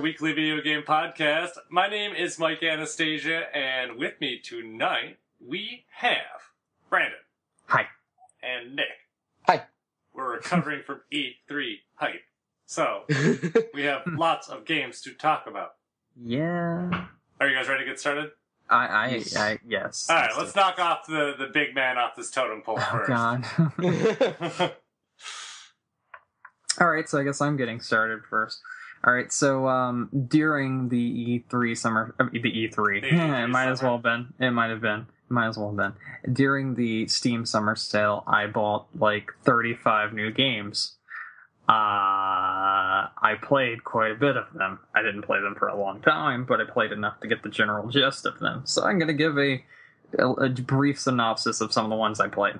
weekly video game podcast. My name is Mike Anastasia, and with me tonight we have Brandon. Hi. And Nick. Hi. We're recovering from E3 hype, so we have lots of games to talk about. Yeah. Are you guys ready to get started? Yes. All right, let's knock off the big man off this totem pole Oh, first. God. All right, so I guess I'm getting started first. All right, so during the E3 summer, the E3, it might as well have been. It might have been. Might as well have been. During the Steam summer sale, I bought like 35 new games. I played quite a bit of them. I didn't play them for a long time, but I played enough to get the general gist of them. So I'm going to give a brief synopsis of some of the ones I played.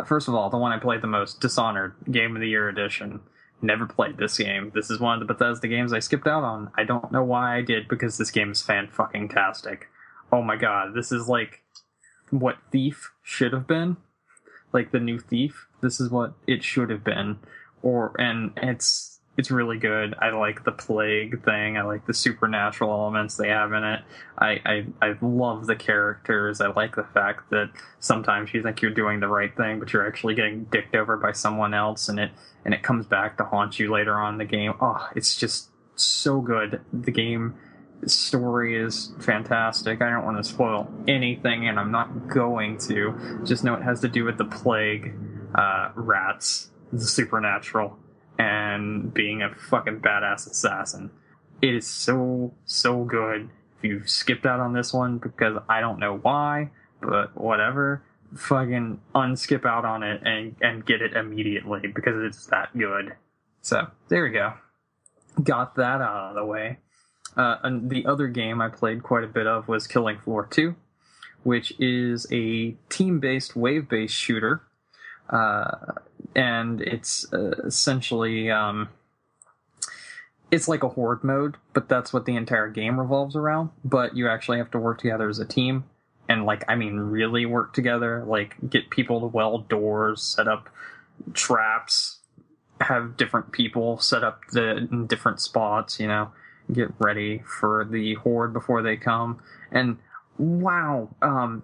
First of all, the one I played the most, Dishonored, Game of the Year Edition. Never played this game. This is one of the Bethesda games I skipped out on. I don't know why I did, because this game is fan-fucking-tastic. Oh my god, this is like what Thief should have been. Like the new Thief. This is what it should have been. And it's really good. I like the plague thing. I like the supernatural elements they have in it. I love the characters. I like the fact that sometimes you think you're doing the right thing, but you're actually getting dicked over by someone else, and it comes back to haunt you later on in the game. Oh, it's just so good. The game story is fantastic. I don't want to spoil anything, and I'm not going to. Just know it has to do with the plague, rats, the supernatural, and being a fucking badass assassin. It is so good. If you skipped out on this one because I don't know why, but whatever, fucking unskip out on it and get it immediately because it's that good. So, there we go. Got that out of the way. And the other game I played quite a bit of was Killing Floor 2, which is a team-based, wave-based shooter. And it's essentially, it's like a horde mode, but that's what the entire game revolves around. But you actually have to work together as a team, and really work together. Like, get people to weld doors, set up traps, have different people set up in different spots, get ready for the horde before they come. And wow,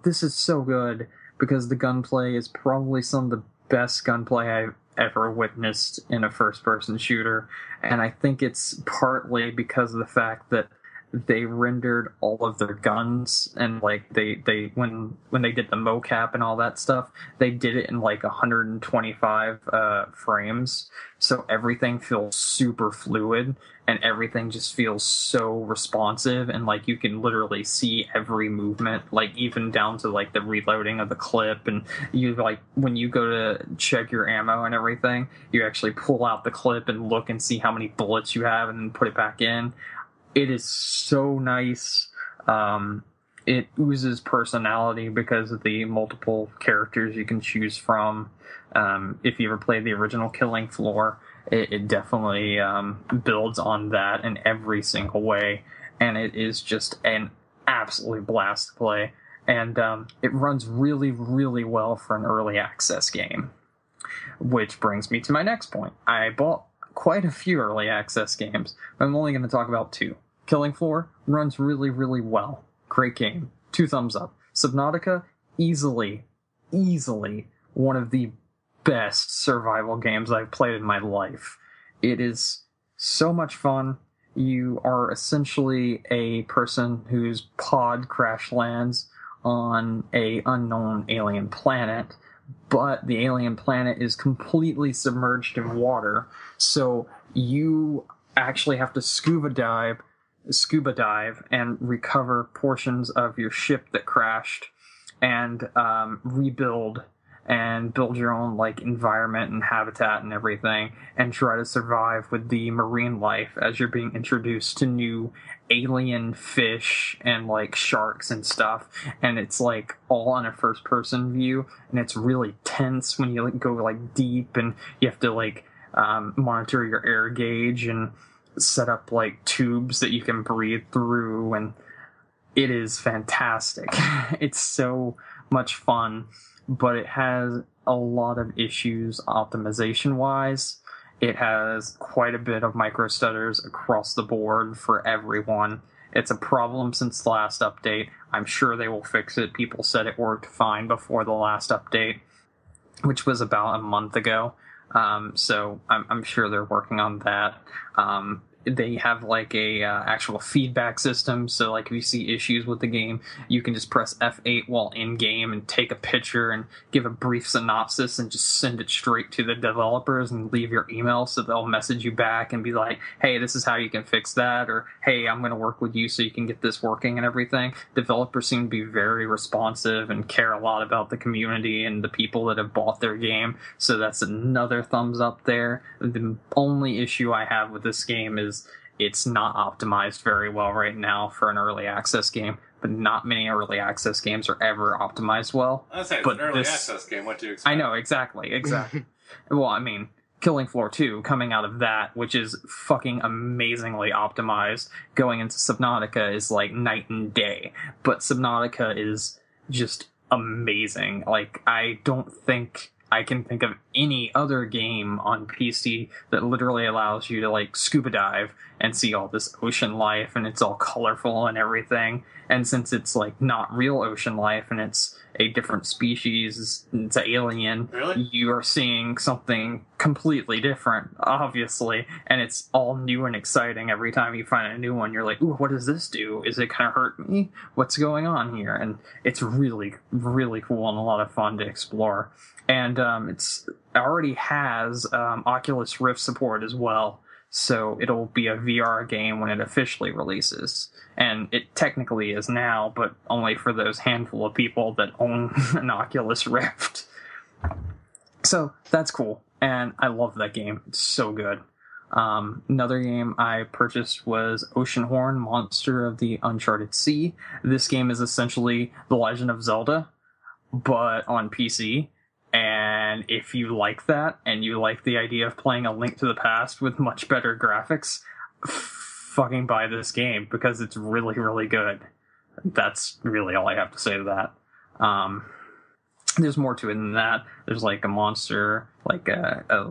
this is so good, because the gunplay is probably some of the best gunplay I've ever witnessed in a first-person shooter, and I think it's partly because of the fact that they rendered all of their guns, and they when they did the mocap and all that stuff, they did it in 125 frames, so everything feels super fluid and everything just feels so responsive, and you can literally see every movement, even down to the reloading of the clip, and you when you go to check your ammo and everything, you actually pull out the clip and look and see how many bullets you have and then put it back in. It is so nice. It oozes personality because of the multiple characters you can choose from. If you ever played the original Killing Floor, it definitely builds on that in every single way. And it is just an absolutely blast to play. And it runs really, really well for an early access game. Which brings me to my next point. I bought quite a few early access games, but I'm only going to talk about two. Killing Floor runs really, really well. Great game. 2 thumbs up. Subnautica, easily one of the best survival games I've played in my life. It is so much fun. You are essentially a person whose pod crash lands on a unknown alien planet, but the alien planet is completely submerged in water, so you actually have to scuba dive and recover portions of your ship that crashed, and rebuild and build your own environment and habitat and everything, and try to survive with the marine life as you're being introduced to new alien fish and sharks and stuff. And it's all on a first person view, and it's really tense when you go deep, and you have to monitor your air gauge and set up tubes that you can breathe through, and it is fantastic. It's so much fun, but it has a lot of issues optimization wise, It has quite a bit of micro stutters across the board for everyone. It's a problem since the last update. I'm sure they will fix it. People said it worked fine before the last update, which was about a month ago. So I'm sure they're working on that. They have like a actual feedback system, so like if you see issues with the game, you can just press F8 while in game and take a picture and give a brief synopsis and just send it straight to the developers and leave your email, so they'll message you back and be like, hey, this is how you can fix that, or hey, I'm going to work with you so you can get this working and everything. Developers seem to be very responsive and care a lot about the community and the people that have bought their game, so that's another thumbs up there. The only issue I have with this game is it's not optimized very well right now for an early access game, but not many early access games are ever optimized well. I say it's an early access game. What do you expect? I know, exactly. Well, I mean, Killing Floor 2, coming out of that, which is fucking amazingly optimized, going into Subnautica is like night and day. But Subnautica is just amazing. Like, I don't think I can think of any other game on PC that literally allows you to like scuba dive and see all this ocean life, and it's all colorful and everything. And since it's like not real ocean life and it's a different species, it's an alien, really? You are seeing something completely different, obviously, and it's all new and exciting. Every time you find a new one, you're like, ooh, what does this do? Is it gonna hurt me? What's going on here? And it's really, really cool and a lot of fun to explore. And it already has Oculus Rift support as well, so it'll be a VR game when it officially releases. And it technically is now, but only for those handful of people that own an Oculus Rift. So that's cool, and I love that game. It's so good. Another game I purchased was Oceanhorn: Monster of the Uncharted Sea. This game is essentially The Legend of Zelda, but on PC. And if you like that, and you like the idea of playing A Link to the Past with much better graphics, fucking buy this game, because it's really, really good. That's really all I have to say to that. There's more to it than that. There's like a monster, like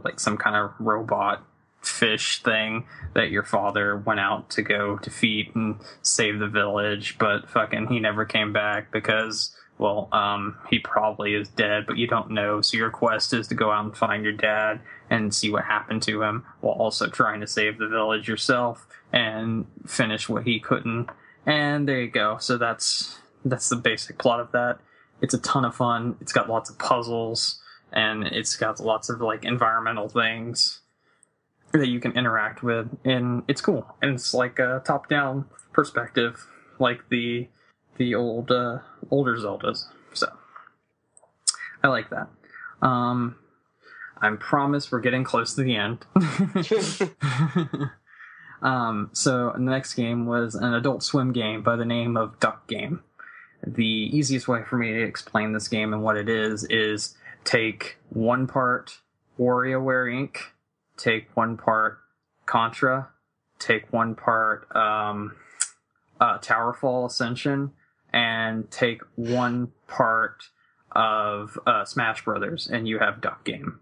like some kind of robot fish thing that your father went out to go defeat and save the village, but fucking he never came back because, well, he probably is dead, but you don't know, so your quest is to go out and find your dad and see what happened to him, while also trying to save the village yourself and finish what he couldn't. And there you go. So that's the basic plot of that. It's a ton of fun. It's got lots of puzzles, and it's got lots of like environmental things that you can interact with, and it's cool. And it's like a top-down perspective, like the older Zeldas. So I like that. I promise we're getting close to the end. So the next game was an Adult Swim game by the name of Duck Game. The easiest way for me to explain this game and what it is take 1 part WarioWare Inc., take 1 part Contra, take 1 part Towerfall Ascension, and take 1 part of Smash Brothers, and you have Duck Game.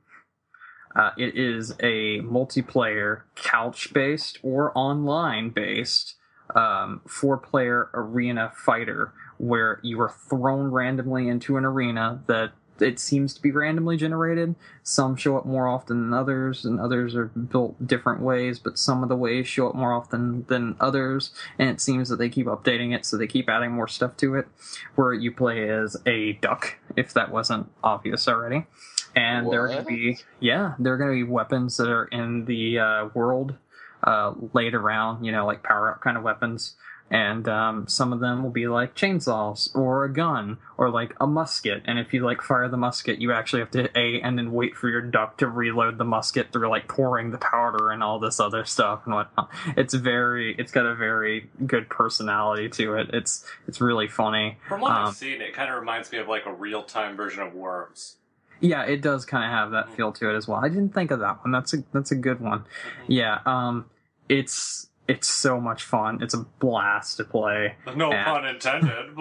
It is a multiplayer, couch-based or online-based 4-player arena fighter where you are thrown randomly into an arena that it seems to be randomly generated. Some show up more often than others, and others are built different ways, but some of the ways show up more often than others, and it seems that they keep updating it, so they keep adding more stuff to it, where you play as a duck, if that wasn't obvious already. And there are going to be weapons that are in the world laid around, like power-up kind of weapons. And some of them will be like chainsaws or a gun or like a musket. And if you like fire the musket, you actually have to hit A and then wait for your duck to reload the musket through like pouring the powder and all this other stuff and whatnot. It's got a very good personality to it. It's really funny. From what I've seen, it kind of reminds me of like a real-time version of Worms. Yeah, it does kind of have that feel to it as well. I didn't think of that one. That's a good one. Mm-hmm. Yeah, it's so much fun. It's a blast to play. No pun intended.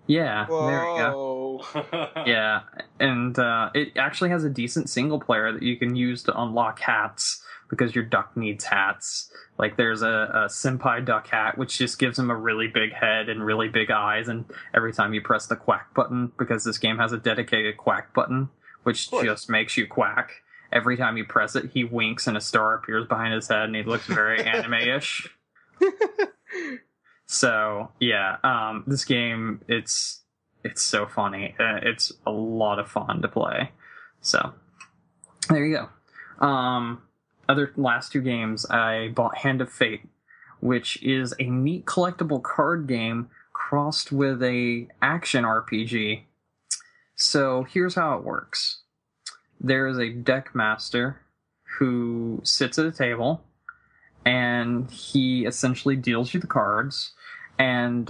Yeah, there you go. Whoa. Yeah, and it actually has a decent single player that you can use to unlock hats because your duck needs hats. Like there's a senpai duck hat, which just gives him a really big head and really big eyes, and every time you press the quack button, because this game has a dedicated quack button, which just makes you quack. Every time you press it, he winks and a star appears behind his head, and he looks very anime-ish. So yeah, this game it's so funny. It's a lot of fun to play. So there you go. Other last two games, I bought Hand of Fate, which is a neat collectible card game crossed with a action RPG. So here's how it works. There is a deck master who sits at a table, and he essentially deals you the cards, and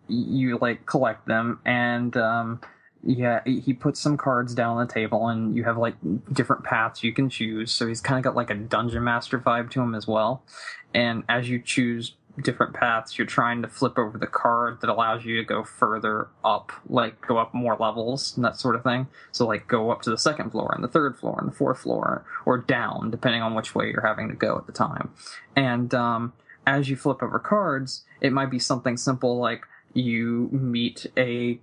you like collect them, and he puts some cards down on the table, and you have like different paths you can choose. So he's kind of got like a dungeon master vibe to him as well. And as you choose different paths, you're trying to flip over the card that allows you to go further up, like go up more levels and that sort of thing. So like go up to the second floor and the third floor and the fourth floor, or down, depending on which way you're having to go at the time. And as you flip over cards, it might be something simple like you meet a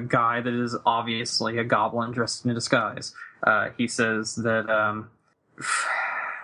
guy that is obviously a goblin dressed in a disguise. He says that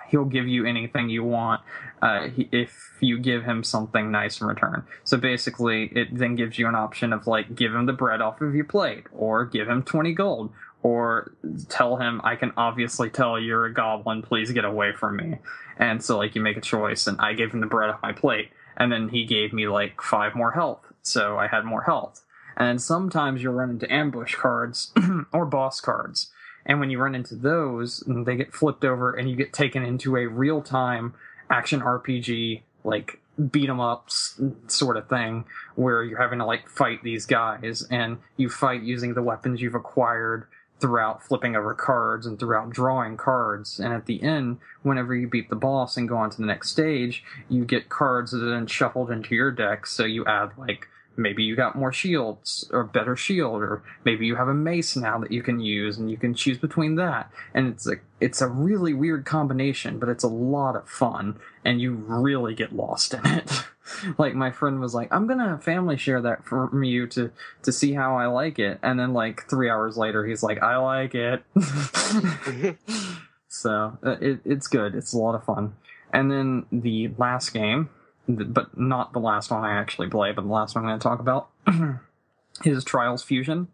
he'll give you anything you want if you give him something nice in return. So basically, it then gives you an option of like, give him the bread off of your plate, or give him 20 gold, or tell him, I can obviously tell you're a goblin, please get away from me. And so like you make a choice, and I gave him the bread off my plate, and then he gave me like 5 more health, so I had more health. And sometimes you'll run into ambush cards or boss cards. And when you run into those, they get flipped over and you get taken into a real-time action RPG, like beat-em-ups sort of thing, where you're having to like fight these guys, and you fight using the weapons you've acquired throughout flipping over cards and throughout drawing cards. And at the end, whenever you beat the boss and go on to the next stage, you get cards that are then shuffled into your deck, so you add like, maybe you got more shields, or better shield, or maybe you have a mace now that you can use, and you can choose between that. And it's a really weird combination, but it's a lot of fun, and you really get lost in it. Like, my friend was like, I'm gonna family share that from you to see how I like it. And then, like, 3 hours later, he's like, I like it. So, it's good. It's a lot of fun. And then the last game, but not the last one I actually play, but the last one I'm going to talk about, is Trials Fusion.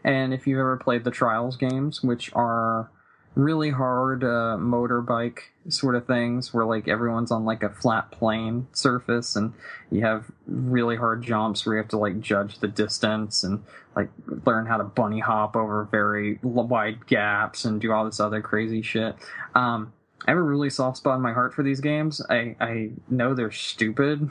And if you've ever played the Trials games, which are really hard motorbike sort of things, where like everyone's on like a flat plane surface, and you have really hard jumps where you have to like judge the distance and like learn how to bunny hop over very wide gaps and do all this other crazy shit. I have a really soft spot in my heart for these games. I know they're stupid,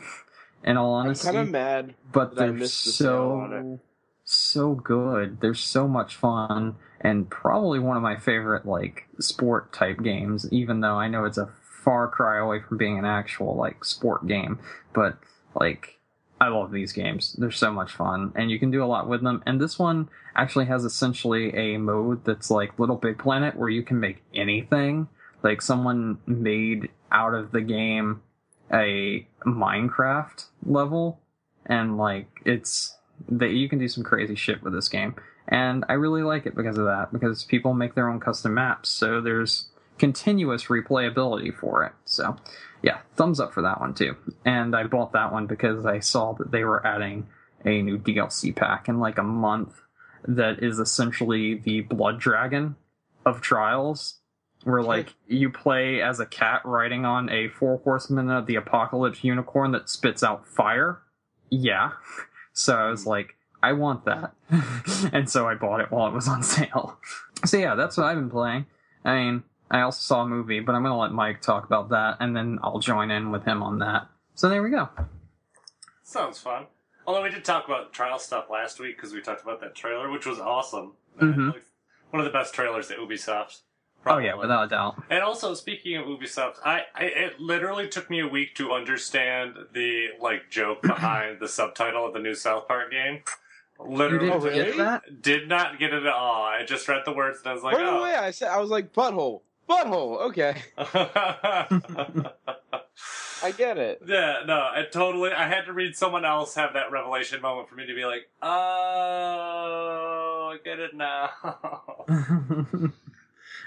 in all honesty. I'm kind of mad, but that I they're missed the sale on so good. They're so much fun, and probably one of my favorite like sport type games. Even though I know it's a far cry away from being an actual like sport game, but like I love these games. They're so much fun, and you can do a lot with them. And this one actually has essentially a mode that's like Little Big Planet, where you can make anything. Like, someone made out of the game a Minecraft level, and, like, you can do some crazy shit with this game. And I really like it because of that, because people make their own custom maps, so there's continuous replayability for it. So, yeah, thumbs up for that one, too. And I bought that one because I saw that they were adding a new DLC pack in, like, a month that is essentially the Blood Dragon of Trials, where, like, you play as a cat riding on a 4 Horsemen of the Apocalypse unicorn that spits out fire. Yeah. So I was like, I want that. And so I bought it while it was on sale. So yeah, that's what I've been playing. I mean, I also saw a movie, but I'm going to let Mike talk about that, and then I'll join in with him on that. So there we go. Sounds fun. Although we did talk about trial stuff last week, because we talked about that trailer, which was awesome. Mm-hmm. One of the best trailers at Ubisoft. Probably. Oh yeah, without a doubt. And also, speaking of Ubisoft, it literally took me a week to understand the like joke behind the subtitle of the new South Park game. Literally, You Oh, didn't really? get that? did not get it at all. I just read the words and I was like, Right away, I was like, butthole. Butthole, okay. I get it. Yeah, no, I had to read someone else have that revelation moment for me to be like, oh, I get it now.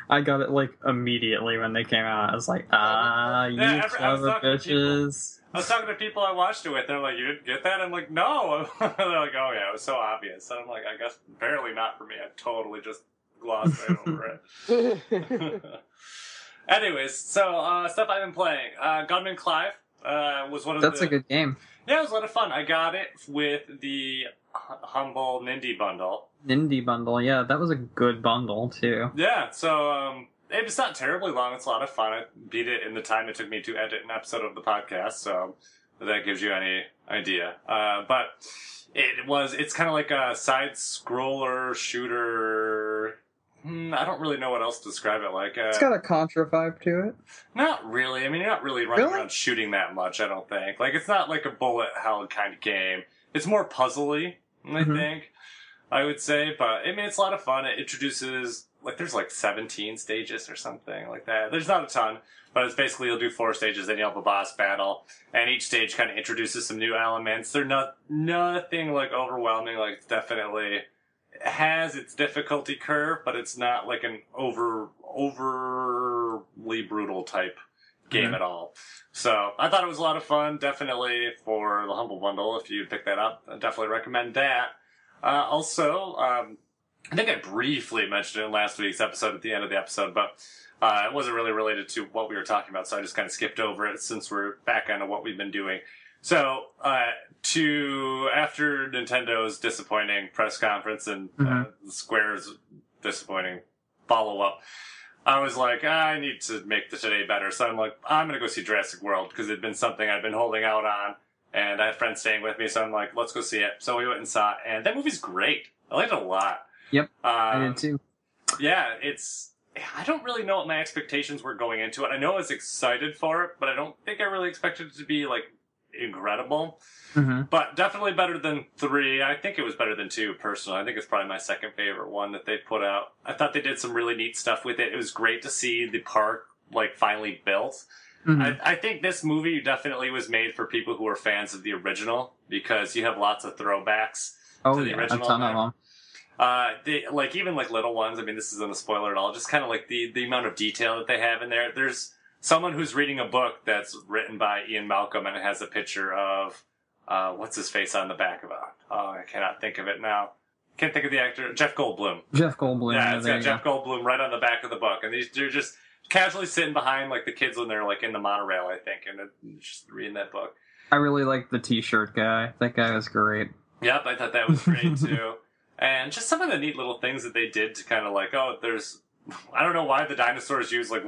I got it like immediately when they came out. I was like, you I was clever talking to bitches. I was talking to people I watched it with, they're like, you didn't get that? I'm like, no. They're like, oh yeah, it was so obvious. And I'm like, I guess barely not for me. I totally just glossed right over it. Anyways, so stuff I've been playing. Gunman Clive was one of That's a good game. Yeah, it was a lot of fun. I got it with the Humble Nindy bundle. Indie bundle, yeah, that was a good bundle too. Yeah, so it's not terribly long. It's a lot of fun. I beat it in the time it took me to edit an episode of the podcast, so if that gives you any idea. But it's kind of like a side-scroller shooter. I don't really know what else to describe it like. It's got a Contra vibe to it. Not really. I mean, you're not really running around shooting that much, I don't think. Like, it's not like a bullet hell kind of game. It's more puzzly, I think, I would say. But, I mean, it's a lot of fun. It introduces, like, there's like 17 stages or something like that. There's not a ton, but it's basically you'll do 4 stages, then you'll have a boss battle. And each stage kind of introduces some new elements. They're nothing, like, overwhelming. Like, it's definitely has its difficulty curve, but it's not like an overly brutal type game at all. So I thought it was a lot of fun. Definitely for the Humble Bundle, if you pick that up, I definitely recommend that. Also, I think I briefly mentioned it in last week's episode at the end of the episode, but it wasn't really related to what we were talking about, so I just kind of skipped over it since we're back on what we've been doing. So, after Nintendo's disappointing press conference and Square's disappointing follow-up, I was like, I need to make the today better. So I'm like, I'm going to go see Jurassic World because it'd been something I'd been holding out on, and I had friends staying with me, so I'm like, let's go see it. So we went and saw it, and that movie's great. I liked it a lot. Yep, I did too. Yeah, I don't really know what my expectations were going into it. I know I was excited for it, but I don't think I really expected it to be, like, incredible, but definitely better than 3. I think it was better than 2 personally. I think it's probably my second favorite one that they put out. I thought they did some really neat stuff with it. It was great to see the park like finally built. I think this movie definitely was made for people who are fans of the original because you have lots of throwbacks to the original. A ton of them. Like even like little ones. I mean, this isn't a spoiler at all. Just kind of like the amount of detail that they have in there. There's someone who's reading a book that's written by Ian Malcolm, and it has a picture of, what's his face on the back of it? Oh, I cannot think of it now. Can't think of the actor. Jeff Goldblum. Jeff Goldblum. Yeah, it's got Jeff Goldblum right on the back of the book. And they're just casually sitting behind, like, the kids when they're, like, in the monorail, I think, and just reading that book. I really like the t-shirt guy. That guy was great. Yep, I thought that was great, too. And just some of the neat little things that they did to kind of, like, I don't know why the dinosaurs use, like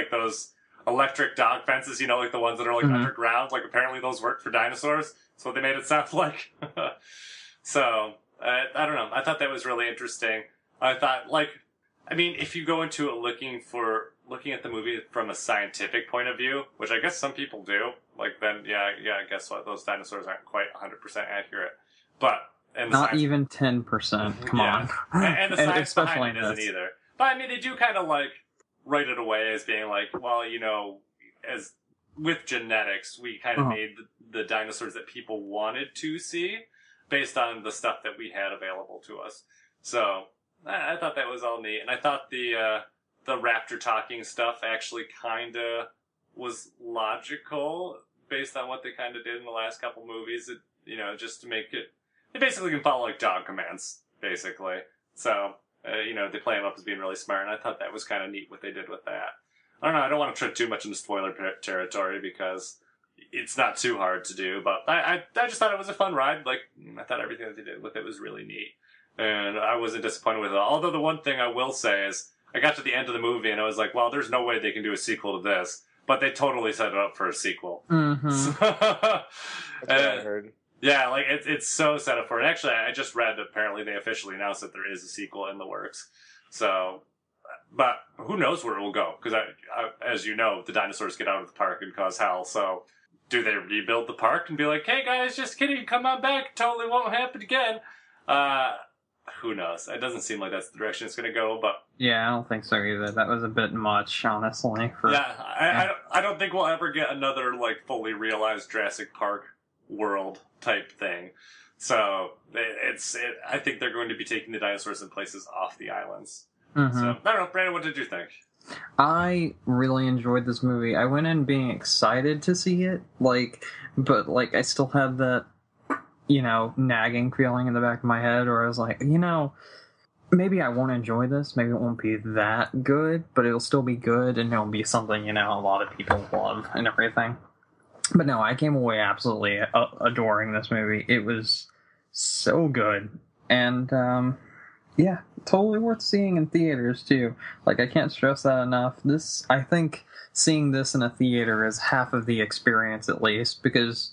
those electric dog fences, like the ones that are like underground. Like apparently those work for dinosaurs. That's what they made it sound like. So, I don't know. I thought that was really interesting. I thought, if you go into it looking at the movie from a scientific point of view, which I guess some people do, then, guess what? Those dinosaurs aren't quite 100% accurate. But, not even 10%. Come on. And the science behind it isn't either. But, I mean, they do kind of, write it away as being like, well, as with genetics, we kind of made the dinosaurs that people wanted to see based on the stuff that we had available to us. So I thought that was all neat, and I thought the raptor talking stuff actually kind of was logical based on what they kind of did in the last couple movies. Just to make it basically can follow like dog commands, basically. So. They play him up as being really smart, and I thought that was kind of neat what they did with that. I don't know, I don't want to trip too much into spoiler territory because it's not too hard to do, but I just thought it was a fun ride. I thought everything that they did with it was really neat, and I wasn't disappointed with it. Although the one thing I will say is, I got to the end of the movie and I was like, well, there's no way they can do a sequel to this, but they totally set it up for a sequel. That's what I heard. Yeah, it's so set up for it. Actually, I just read apparently they officially announced that there is a sequel in the works. So, but who knows where it will go? Because as you know, the dinosaurs get out of the park and cause hell. So, do they rebuild the park and be like, "Hey guys, just kidding, come on back, totally won't happen again"? Who knows? It doesn't seem like that's the direction it's going to go, but... Yeah, I don't think so either. That was a bit much, honestly. I don't think we'll ever get another, like, fully realized Jurassic Park world type thing. So, I think they're going to be taking the dinosaurs and places off the islands. Mm-hmm. So, I don't know, Brandon, what did you think? I really enjoyed this movie. I went in being excited to see it, but I still had that, nagging feeling in the back of my head where I was like, maybe I won't enjoy this. Maybe it won't be that good, but it'll still be good, and it'll be something, a lot of people love and everything. But no, I came away absolutely adoring this movie. It was so good. And, yeah, totally worth seeing in theaters, too. I can't stress that enough. I think seeing this in a theater is half of the experience, at least, because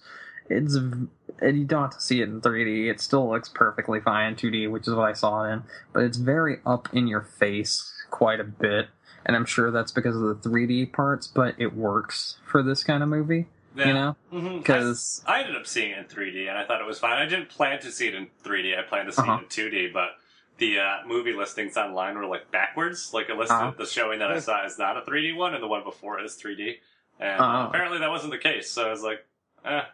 you don't have to see it in 3D. It still looks perfectly fine in 2D, which is what I saw it in. But it's very up in your face quite a bit. And I'm sure that's because of the 3D parts, but it works for this kind of movie. Yeah. Because I ended up seeing it in 3D, and I thought it was fine. I didn't plan to see it in 3D. I planned to see it in 2D, but the movie listings online were backwards. It listed the showing that I saw is not a 3D one, and the one before is 3D. And apparently that wasn't the case. So I was like,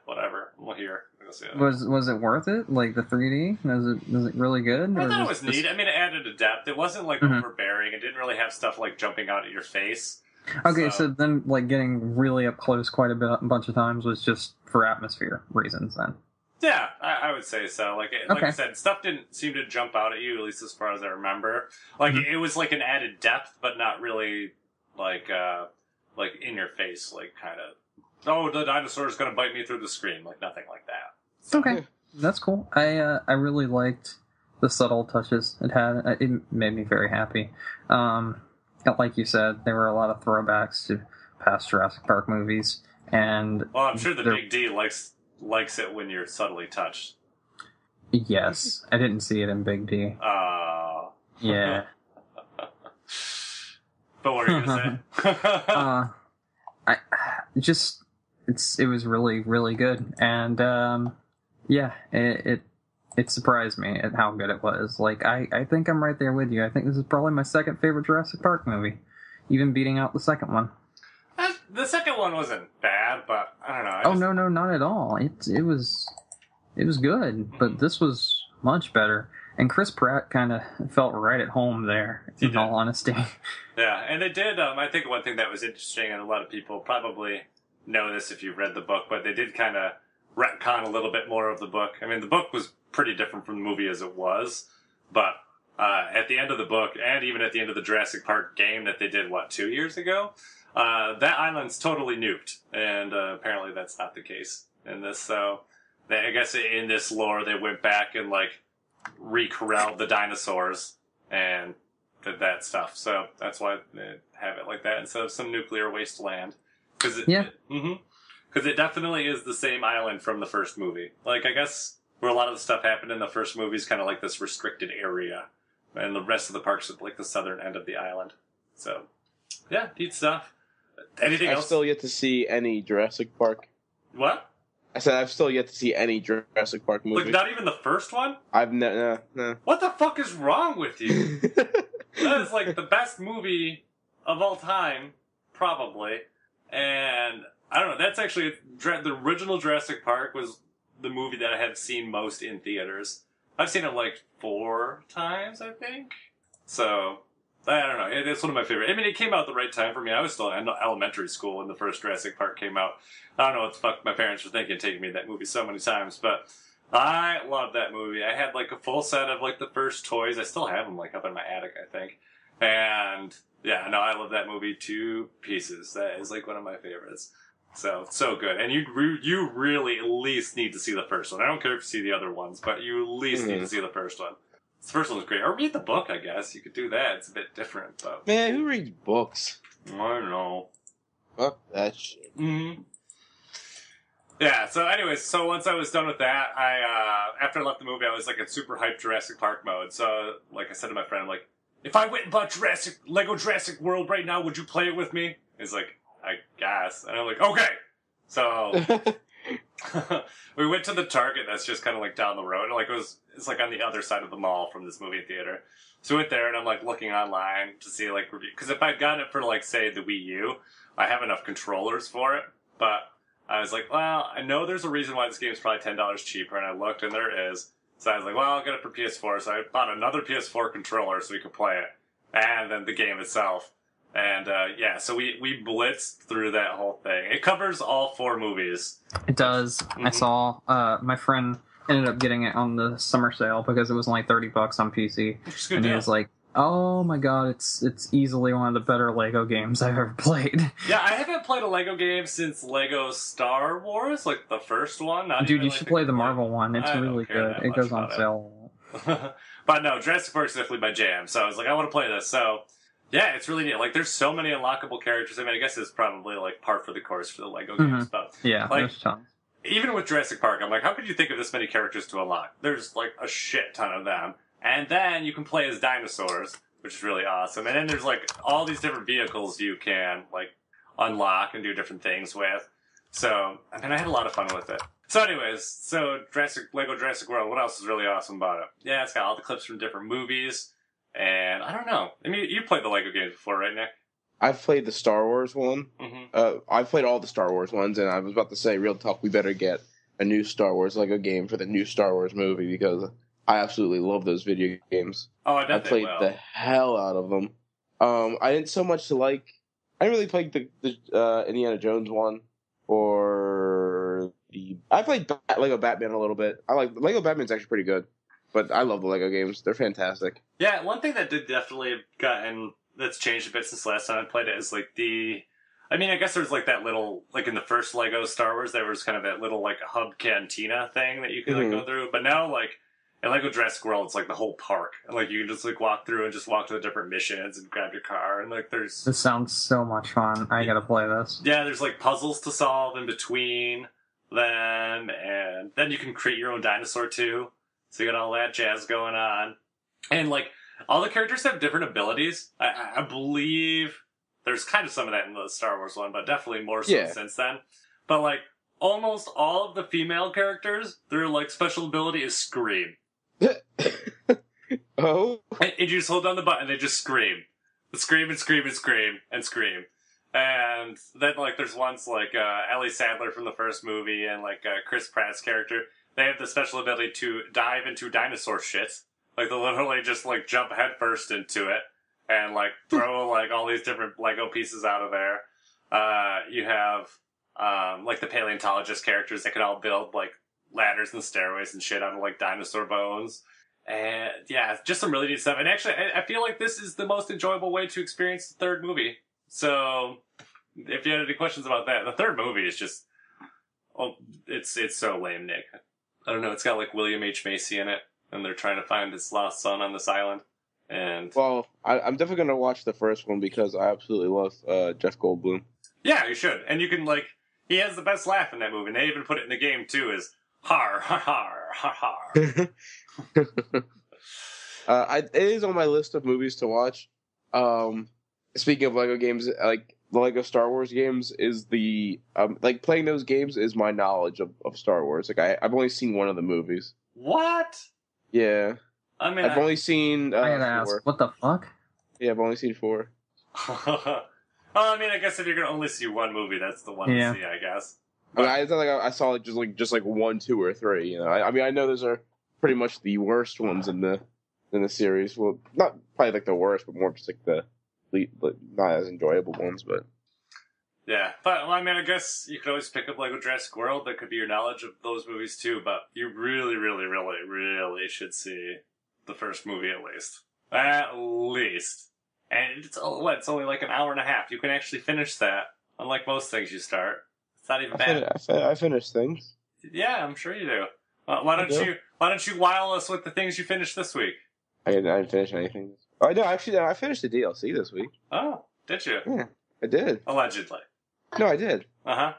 whatever. We'll hear. Was it worth it? The 3D? Was it really good? I thought it was neat. I mean, it added a depth. It wasn't overbearing. It didn't really have stuff jumping out at your face. Okay, so then getting really up close quite a bunch of times was just for atmosphere reasons then. Yeah, I would say so. I said, stuff didn't seem to jump out at you, at least as far as I remember. It was an added depth, but not really in your face, kind of. Oh, the dinosaur's going to bite me through the screen. Nothing like that. So. Okay, that's cool. I really liked the subtle touches it had. It made me very happy. Like you said, there were a lot of throwbacks to past Jurassic Park movies, and well, I'm sure the Big D likes it when you're subtly touched. Yes, I didn't see it in Big D. Oh, yeah. But what are you gonna say? It was really, really good, and it surprised me at how good it was. I think I'm right there with you. I think this is probably my second favorite Jurassic Park movie, even beating out the second one. The second one wasn't bad, but I don't know. No, not at all. It was good, but this was much better. And Chris Pratt kind of felt right at home there, in all honesty. Yeah, and it did. I think one thing that was interesting, and a lot of people probably know this if you've read the book, but they did kind of retcon a little bit more of the book. I mean, the book was pretty different from the movie as it was, but at the end of the book, and even at the end of the Jurassic Park game that they did, 2 years ago, that island's totally nuked, and apparently that's not the case in this. So, I guess in this lore, they went back and re-corralled the dinosaurs and did that stuff. So that's why they have it like that instead of some nuclear wasteland. Because it definitely is the same island from the first movie. I guess where a lot of the stuff happened in the first movie is kind of this restricted area, and the rest of the park's the southern end of the island. So, yeah, neat stuff. Anything else? I've still yet to see any Jurassic Park. What? I said I've still yet to see any Jurassic Park movie. Not even the first one? I've no. What the fuck is wrong with you? That is the best movie of all time, probably. And I don't know, that's actually, the original Jurassic Park was the movie that I have seen most in theaters. I've seen it 4 times, I think. So, I don't know, it's one of my favorite. I mean, it came out at the right time for me. I was still in elementary school when the first Jurassic Park came out. I don't know what the fuck my parents were thinking, taking me to that movie so many times, but I love that movie. I had a full set of the first toys. I still have them up in my attic, I think. And yeah, no, I love that movie to pieces. That is one of my favorites. So good. And you really at least need to see the first one. I don't care if you see the other ones, but you at least need to see the first one. The first one was great. Or read the book, I guess. You could do that. It's a bit different, but... Man, who reads books? I don't know. Fuck that shit. Mm-hmm. Yeah, so anyways, once I was done with that, after I left the movie, I was in super hyped Jurassic Park mode. So, I said to my friend, if I went and bought Lego Jurassic World right now, would you play it with me? He's like, I guess. And I'm like, okay. So, We went to the Target that's just kind of like down the road. Like it's like on the other side of the mall from this movie theater. So we went there and I'm like looking online to see like review. Because if I'd gotten it for like say the Wii U, I have enough controllers for it. But I was like, well, I know there's a reason why this game is probably $10 cheaper. And I looked and there is. So I was like, well, I'll get it for PS4. So I bought another PS4 controller so we could play it. And then the game itself. And, yeah, so we blitzed through that whole thing. It covers all 4 movies. It does. Mm-hmm. I saw, my friend ended up getting it on the summer sale because it was only $30 on PC. Which is good. And he was like, oh my god, it's easily one of the better Lego games I've ever played. Yeah, I haven't played a Lego game since Lego Star Wars, like the first one. Dude, you should play the Marvel one. It's really good. It goes on sale. But no, Jurassic Park is definitely my jam. So I was like, I want to play this. So yeah, it's really neat. Like, there's so many unlockable characters. I mean, I guess it's probably like par for the course for the Lego games. But yeah, like, there's tons. Even with Jurassic Park, I'm like, how could you think of this many characters to unlock? There's like a shit ton of them. And then you can play as dinosaurs, which is really awesome. And then there's like all these different vehicles you can like unlock and do different things with. So, I mean, I had a lot of fun with it. So anyways, Lego Jurassic World, what else is really awesome about it? Yeah, it's got all the clips from different movies. And I don't know. I mean, you played the Lego games before, right, Nick? I've played the Star Wars one. Mm-hmm. I've played all the Star Wars ones, and I was about to say, real talk, we better get a new Star Wars Lego game for the new Star Wars movie because I absolutely love those video games. Oh, I bet I played the hell out of them. I didn't so much like. I didn't really play the Indiana Jones one, or I played Lego Batman a little bit. Lego Batman's actually pretty good, but I love the Lego games. They're fantastic. Yeah, one thing that did definitely that's changed a bit since last time I played it is like I mean, I guess there's like that little, like in the first Lego Star Wars, there was kind of that little like hub cantina thing that you could like go through. But now like in Lego Jurassic World, it's like the whole park. And like you can just like walk through and just walk to the different missions and grab your car. And like there's... This sounds so much fun. I gotta play this. Yeah, there's like puzzles to solve in between them. And then you can create your own dinosaur too. So you got all that jazz going on. And like all the characters have different abilities. I believe there's kind of some of that in the Star Wars one, but definitely more so since then. But like almost all of the female characters, their like special ability is scream. Oh? And you just hold down the button and they just scream. Scream and scream and scream and scream. And then like there's ones like Ellie Sattler from the first movie and like Chris Pratt's character. They have the special ability to dive into dinosaur shit. Like, they'll literally just, like, jump headfirst into it and, like, throw, like, all these different Lego pieces out of there. You have, like, the paleontologist characters that can all build, like, ladders and stairways and shit out of, like, dinosaur bones. And, yeah, just some really neat stuff. And actually, I feel like this is the most enjoyable way to experience the third movie. So, if you had any questions about that, the third movie is just... Oh, it's so lame, Nick. I don't know, it's got, like, William H. Macy in it. And they're trying to find his lost son on this island. And well, I'm definitely going to watch the first one because I absolutely love Jeff Goldblum. Yeah, you should. And you can, like, he has the best laugh in that movie. And they even put it in the game, too, is har, har, har, har, har. It is on my list of movies to watch. Speaking of Lego games, like, the Lego Star Wars games is like, playing those games is my knowledge of Star Wars. Like, I've only seen one of the movies. What? Yeah. I mean, I've only seen I gotta 4. ask, what the fuck? Yeah, I've only seen 4. Well, I mean, I guess if you're gonna only see one movie, that's the one to see, I guess. But I thought I saw like just 1, 2, or 3. You know, I mean, I know those are pretty much the worst ones in the series. Well, not probably like the worst, but more just like the not as enjoyable ones. But yeah, but well, I mean, I guess you could always pick up Lego Jurassic World. That could be your knowledge of those movies too. But you really, really, really, really should see the first movie at least. At least. And it's only like an hour and a half. You can actually finish that. Unlike most things you start. It's not even bad. I finished things. Yeah, I'm sure you do. Why don't you wow us with the things you finished this week? I didn't finish anything. Oh, no, actually, I finished the DLC this week. Oh, did you? Yeah, I did. Allegedly. No, I did. Uh-huh.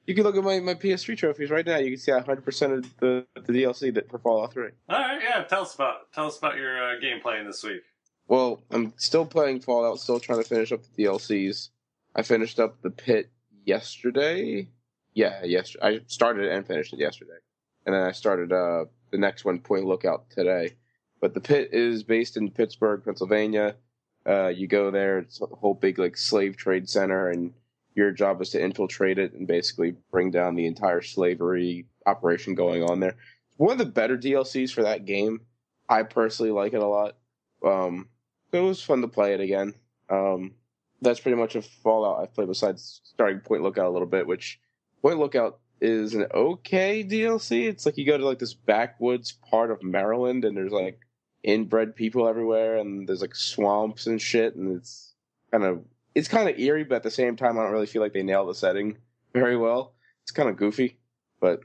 You can look at my PS3 trophies right now. You can see 100% of the DLC for Fallout 3. All right, yeah. Tell us about your gameplay this week. Well, I'm still playing Fallout, still trying to finish up the DLCs. I finished up the pit yesterday, Yeah, yes. I started it and finished it yesterday. And then I started the next one, Point Lookout, today. But the pit is based in Pittsburgh, Pennsylvania. You go there, it's a whole big like slave trade center, and your job is to infiltrate it and basically bring down the entire slavery operation going on there. One of the better DLCs for that game. I personally like it a lot. It was fun to play it again. That's pretty much a Fallout I've played besides starting Point Lookout a little bit, which Point Lookout is an okay DLC. It's like you go to like this backwoods part of Maryland and there's like inbred people everywhere and there's like swamps and shit, and it's kind of eerie, but at the same time I don't really feel like they nail the setting very well. It's kind of goofy, but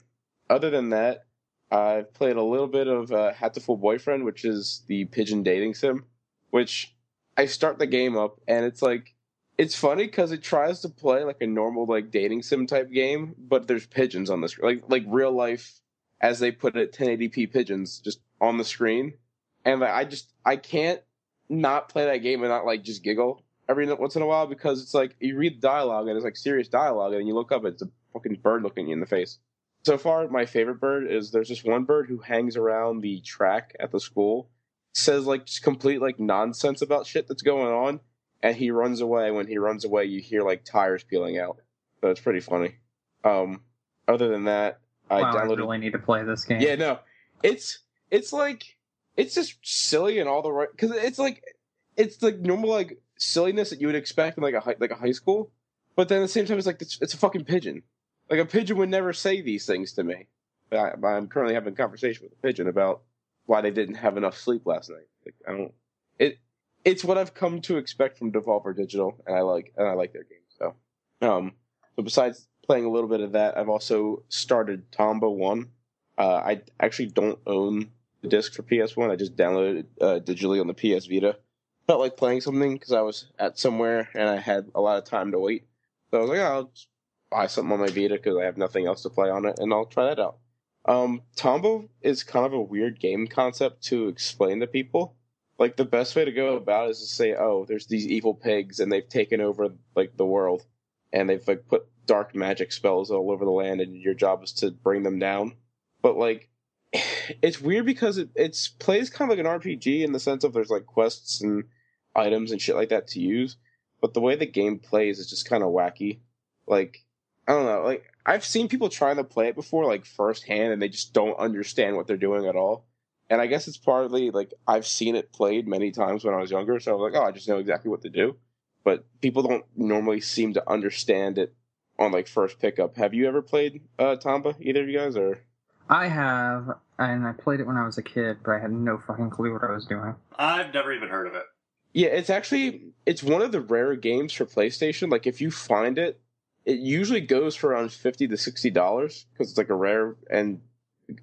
other than that, I've played a little bit of Hatful Boyfriend, which is the pigeon dating sim, which I start the game up and it's like, it's funny because it tries to play like a normal like dating sim type game, but there's pigeons on the screen, like real life, as they put it, 1080p pigeons just on the screen, and I can't not play that game and not like just giggle every once in a while, because it's like you read the dialogue and it's like serious dialogue, and you look up, it's a fucking bird looking you in the face. So far, my favorite bird is there's this one bird who hangs around the track at the school, says like just complete like nonsense about shit that's going on. And he runs away. When he runs away, you hear like tires peeling out. So it's pretty funny. Other than that, I downloaded. I really need to play this game. Yeah, no, it's like it's just silly and all the right, because it's like normal like silliness that you would expect in like a high school, but then at the same time it's like it's a fucking pigeon. Like a pigeon would never say these things to me. But I'm currently having a conversation with a pigeon about why they didn't have enough sleep last night. Like I don't it. It's what I've come to expect from Devolver Digital, and I like their games. So besides playing a little bit of that, I've also started Tomba 1. I actually don't own the disc for PS1. I just downloaded it digitally on the PS Vita. Felt like playing something because I was at somewhere and I had a lot of time to wait. So I was like, I'll just buy something on my Vita because I have nothing else to play on it, and I'll try that out. Tomba is kind of a weird game concept to explain to people. Like, the best way to go about it is to say, oh, there's these evil pigs, and they've taken over, like, the world, and they've, like, put dark magic spells all over the land, and your job is to bring them down. But, like, it's weird because it plays kind of like an RPG in the sense of there's, like, quests and items and shit like that to use, but the way the game plays is just kind of wacky. Like, I don't know, like, I've seen people trying to play it before, like, firsthand, and they just don't understand what they're doing at all. And I guess it's partly, like, I've seen it played many times when I was younger, so I was like, oh, I just know exactly what to do. But people don't normally seem to understand it on, like, first pickup. Have you ever played Tomba, either of you guys, or? I have, and I played it when I was a kid, but I had no fucking clue what I was doing. I've never even heard of it. Yeah, it's one of the rare games for PlayStation. Like, if you find it, it usually goes for around $50 to $60, because it's, like, a rare and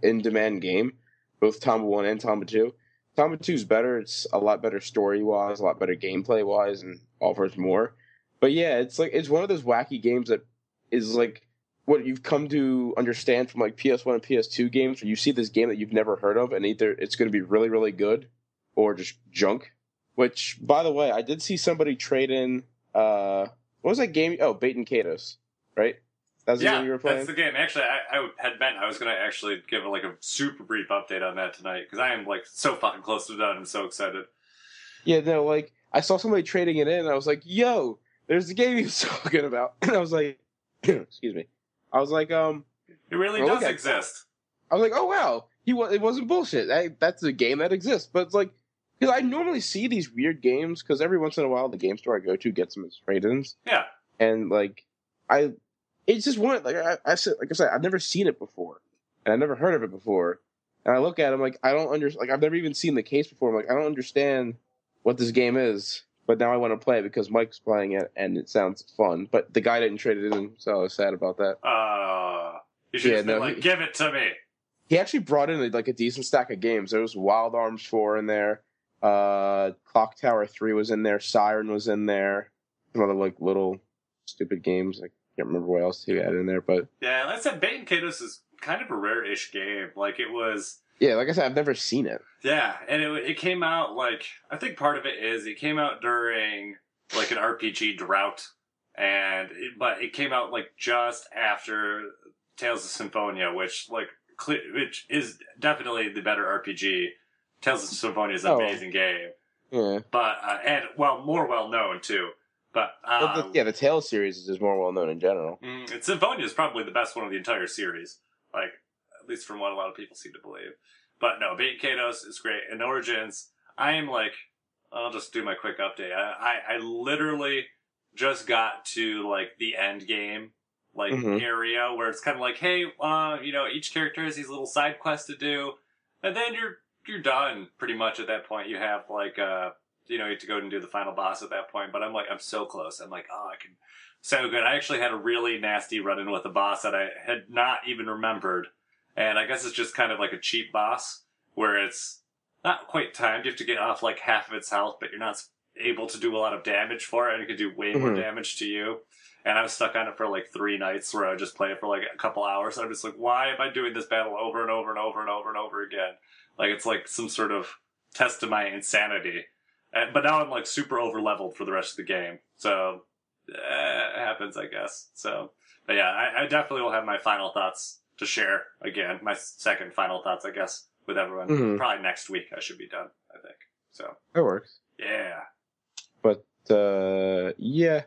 in-demand game. Both Tomba 1 and Tomba 2. Tomba 2 is better. It's a lot better story-wise, a lot better gameplay-wise, and offers more. But yeah, it's one of those wacky games that is like what you've come to understand from like PS1 and PS2 games, where you see this game that you've never heard of, and either it's going to be really, really good or just junk. Which, by the way, I did see somebody trade in, what was that game? Oh, Bait and Kados, right? That's the game you were playing? That's the game. Actually, I had meant I was going to actually give like a super brief update on that tonight, because I am like so fucking close to done. I'm so excited. Yeah, no, like, I saw somebody trading it in, and I was like, yo, there's the game he was talking about. And I was like, excuse me. I was like, it really does exist. I was like, oh, wow. It wasn't bullshit. That's a game that exists. But it's like, because I normally see these weird games, because every once in a while the game store I go to gets them as trade-ins. Yeah. And, like, it's just one, like I said, I've never seen it before, and I've never heard of it before. And I look at it, I'm like, I don't understand. Like, I've never even seen the case before. I'm like, I don't understand what this game is, but now I want to play it because Mike's playing it, and it sounds fun. But the guy didn't trade it in, so I was sad about that. You should have been like, give it to me. He actually brought in like a decent stack of games. There was Wild Arms 4 in there. Clock Tower 3 was in there. Siren was in there. Some other like little stupid games. I can't remember what else he had in there, but yeah, like I said, Bait and Kados is kind of a rare-ish game. Like, it was. Yeah, like I said, I've never seen it. Yeah, and it came out, like, I think part of it is it came out during like an RPG drought, but it came out like just after Tales of Symphonia, which is definitely the better RPG. Tales of Symphonia is an amazing game. Yeah. But more well known too. But the Tales series is more well known in general. And Symphonia is probably the best one of the entire series. Like, at least from what a lot of people seem to believe. But no, Baten Kaitos is great. And Origins, I am like, I'll just do my quick update. I literally just got to like the end game area where it's kind of like, hey, each character has these little side quests to do, and then you're done pretty much at that point. You have like you have to go and do the final boss at that point. But I'm so close. I'm like, oh, I can so good. I actually had a really nasty run-in with a boss that I had not even remembered, and I guess it's just kind of like a cheap boss where it's not quite timed. You have to get off like half of its health, but you're not able to do a lot of damage for it, and it can do way more damage to you. And I was stuck on it for like 3 nights where I would just play it for like a couple hours. I'm just like, why am I doing this battle over and over and over and over and over again? Like, it's like some sort of test of my insanity. But now I'm like super over leveled for the rest of the game. So, it happens, I guess. So, but yeah, I definitely will have my final thoughts to share again. My second final thoughts, I guess, with everyone. Probably next week I should be done, I think. So. That works. Yeah. But, yeah.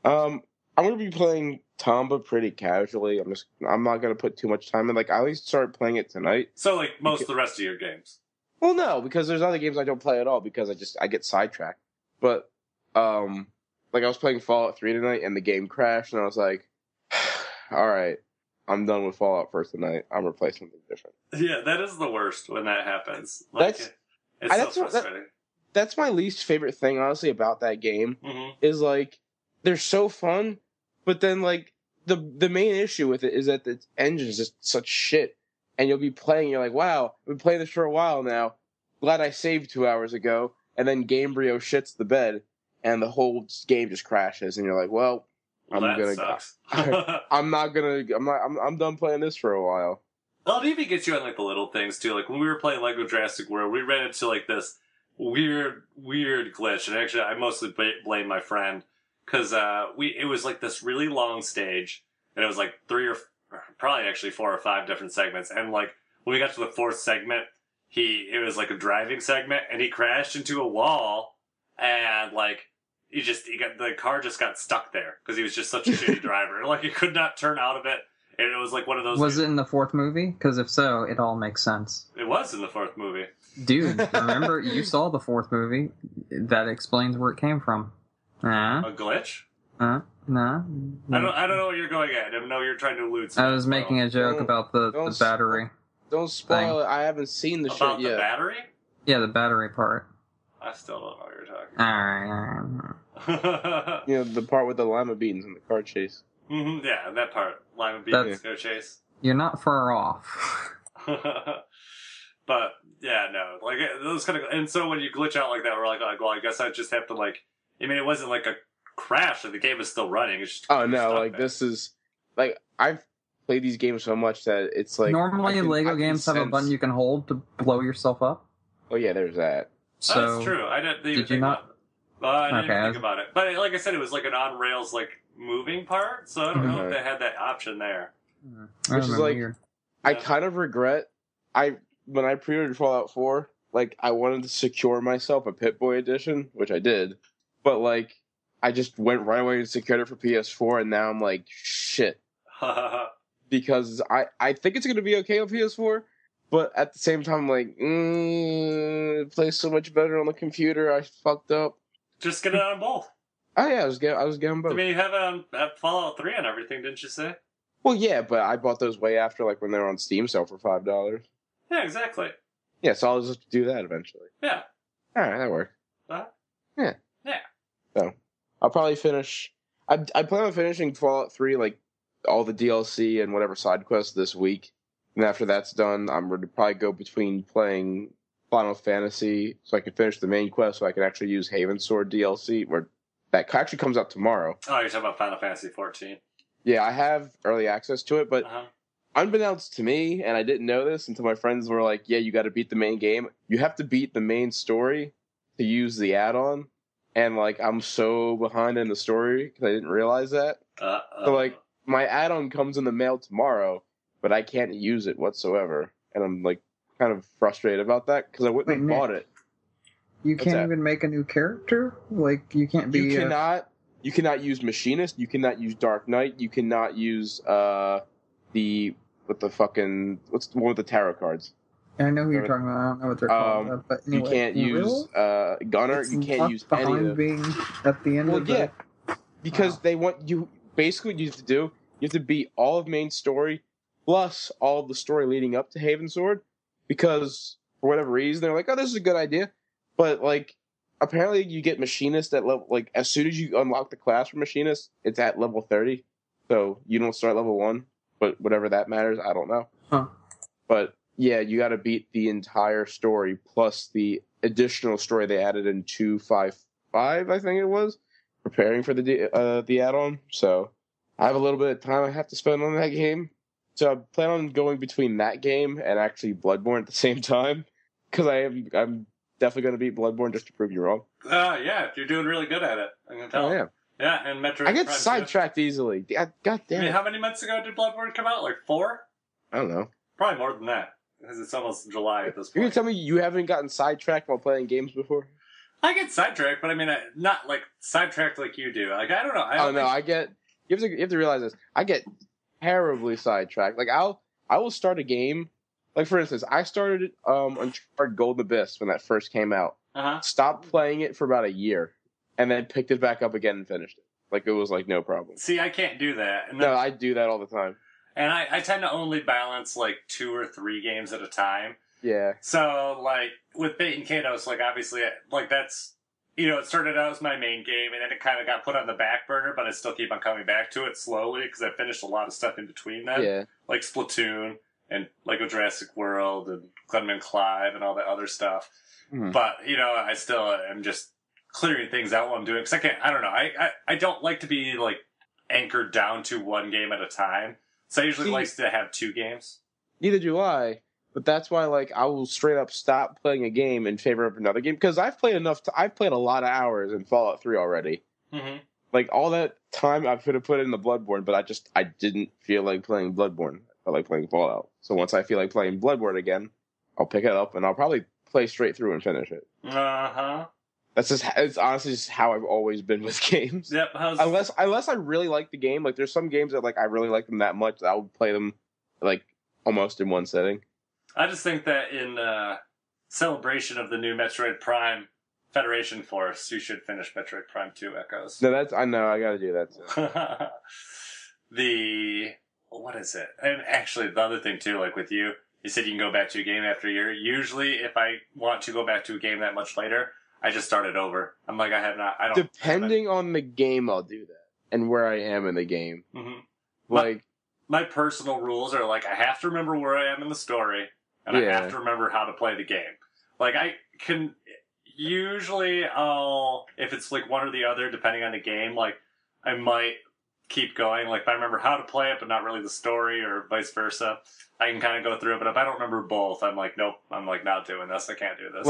I'm going to be playing Tomba pretty casually. I'm not going to put too much time in. Like, I at least started playing it tonight. So, like, most of the rest of your games? Well, no, because there's other games I don't play at all because I get sidetracked. But, like, I was playing Fallout 3 tonight and the game crashed and I was like, alright, I'm done with Fallout for tonight. I'm going to play something different. Yeah, that is the worst when that happens. Like, it's so frustrating. That's my least favorite thing, honestly, about that game. Is, like, they're so fun, but then, like, the main issue with it is that the engine is just such shit. And you'll be playing, you're like, wow, I've been playing this for a while now. Glad I saved 2 hours ago. And then Gamebryo shits the bed, and the whole game just crashes. And you're like, well, I'm done playing this for a while. Well, it even gets you on, like, the little things, too. Like, when we were playing Lego Jurassic World, we ran into, like, this weird glitch. And actually, I mostly blame my friend. Because it was, like, this really long stage. And it was, like, 4 or 5 different segments. And, like, when we got to the 4th segment, it was, like, a driving segment. And he crashed into a wall. And, like, the car just got stuck there. Because he was just such a shitty driver. Like, he could not turn out of it. And it was like one of those... Was it in the 4th movie? Because if so, it all makes sense. It was in the 4th movie. Dude, remember, you saw the 4th movie. That explains where it came from. A glitch? No. I don't know what you're going at. I know you're trying to allude to I was making a joke about the battery. Don't spoil it. I haven't seen the shit yet. About the battery? Yeah, the battery part. I still don't know what you're talking about. Alright. The part with the lima beans in the car chase. Yeah, that part. Lima beans, go chase. You're not far off. But, yeah, no. Like, those kind of... And so when you glitch out like that, we're like, well, I guess I just have to, like... I mean, it wasn't like a crash. Like, the game is still running. It's just this is... Like, I've played these games so much that it's like... Normally, Lego games have a button you can hold to blow yourself up. Oh, yeah, there's that. So, that's true. I didn't even think about it. I didn't even think about it. But, like I said, it was like an on-rails, like, moving part, so I don't know if they had that option there. Which is, like... Weird. I kind of regret... When I pre-ordered Fallout 4, like, I wanted to secure myself a Pip-Boy edition, which I did. But, like, I just went right away and secured it for PS4, and now I'm like, shit. Because I think it's going to be okay on PS4, but at the same time, I'm like, it plays so much better on the computer, I fucked up. Just get it on both. Oh, yeah, I was getting both. I mean, you have it on Fallout 3 and everything, didn't you say? Well, yeah, but I bought those way after, like, when they were on Steam sale for $5. Yeah, exactly. Yeah, so I'll just do that eventually. Yeah. Alright, that works. Yeah. Yeah. So, I'll probably finish... I plan on finishing Fallout 3, like, all the DLC and whatever side quests this week. And after that's done, I'm going to probably go between playing Final Fantasy so I can finish the main quest so I can actually use Haven Sword DLC, where that actually comes out tomorrow. Oh, you're talking about Final Fantasy 14. Yeah, I have early access to it, but... Unbeknownst to me, and I didn't know this until my friends were like, yeah, you got to beat the main game. You have to beat the main story to use the add-on. and like I'm so behind in the story because I didn't realize that. So like my add-on comes in the mail tomorrow, but I can't use it whatsoever, and I'm like kind of frustrated about that because I wouldn't have bought it. You can't even make a new character? Like, you can't be... You cannot use Machinist, you cannot use Dark Knight, you cannot use, what's the one with the tarot cards? I know who you're talking about, I don't know what they're called, but anyway. You can't use, Gunner, you can't use any of them. Being at the end of the... because they want you, basically what you have to do, you have to beat all of main story, plus all of the story leading up to Haven Sword, because, for whatever reason, they're like, oh, this is a good idea. But, like, apparently you get Machinist at level... Like, as soon as you unlock the class for Machinist, it's at level 30. So, you don't start level 1. But whatever that matters, I don't know. Huh. But, yeah, you gotta beat the entire story, plus the additional story they added in 255, I think it was, preparing for the add-on. So, I have a little bit of time I have to spend on that game. So, I plan on going between that game and actually Bloodborne at the same time. Because I'm definitely going to beat Bloodborne just to prove you wrong. Yeah, you're doing really good at it. I'm going to tell. Oh, yeah. Yeah, and Metroid. I get sidetracked easily. God damn it. I mean, how many months ago did Bloodborne come out? Like 4? I don't know. Probably more than that. Because it's almost July at this point. You're going to tell me you haven't gotten sidetracked while playing games before? I get sidetracked, but I mean, not like sidetracked like you do. Like, I don't know. I get... You have to realize this. I get terribly sidetracked. Like, I will start a game... Like, for instance, I started Uncharted Golden Abyss when that first came out. Stopped playing it for about a year, and then picked it back up again and finished it. Like, it was, like, no problem. See, I can't do that. And no, I do that all the time. And I tend to only balance, like, 2 or 3 games at a time. Yeah. So, like, with Bait and Kados, like, obviously, like, that's... You know, it started out as my main game, and then it kind of got put on the back burner, but I still keep on coming back to it slowly, because I finished a lot of stuff in between that. Yeah. Like Splatoon... and Lego Jurassic World and Clement and Clive and all that other stuff. But, you know, I still am just clearing things out while I'm doing it. Because I don't know. I don't like to be, like, anchored down to one game at a time. So I usually like to have 2 games. Neither do I. But that's why, like, I will straight up stop playing a game in favor of another game. Because I've played I've played a lot of hours in Fallout 3 already. Mm-hmm. Like, all that time I could have put in the Bloodborne, but I didn't feel like playing Bloodborne. I like playing Fallout. So once I feel like playing Bloodborne again, I'll pick it up and I'll probably play straight through and finish it. It's honestly just how I've always been with games. Yep. Unless I really like the game. Like, there's some games that, like, I really like them that much that I'll play them, like, almost in one setting. I just think that in celebration of the new Metroid Prime Federation Force, you should finish Metroid Prime 2 Echoes. No, I know. I gotta do that too. What is it? And actually, the other thing, too, like with you said you can go back to a game after a year. Usually, if I want to go back to a game that much later, I just start it over. I'm like, Depending on the game, I'll do that. And where I am in the game. Mm-hmm. Like... My personal rules are, like, I have to remember where I am in the story, and I have to remember how to play the game. Like, I can... Usually, if it's, like, one or the other, depending on the game, like, I might... keep going. Like, if I remember how to play it, but not really the story, or vice versa, I can kind of go through it. But if I don't remember both, I'm like, nope, I'm like not doing this. I can't do this.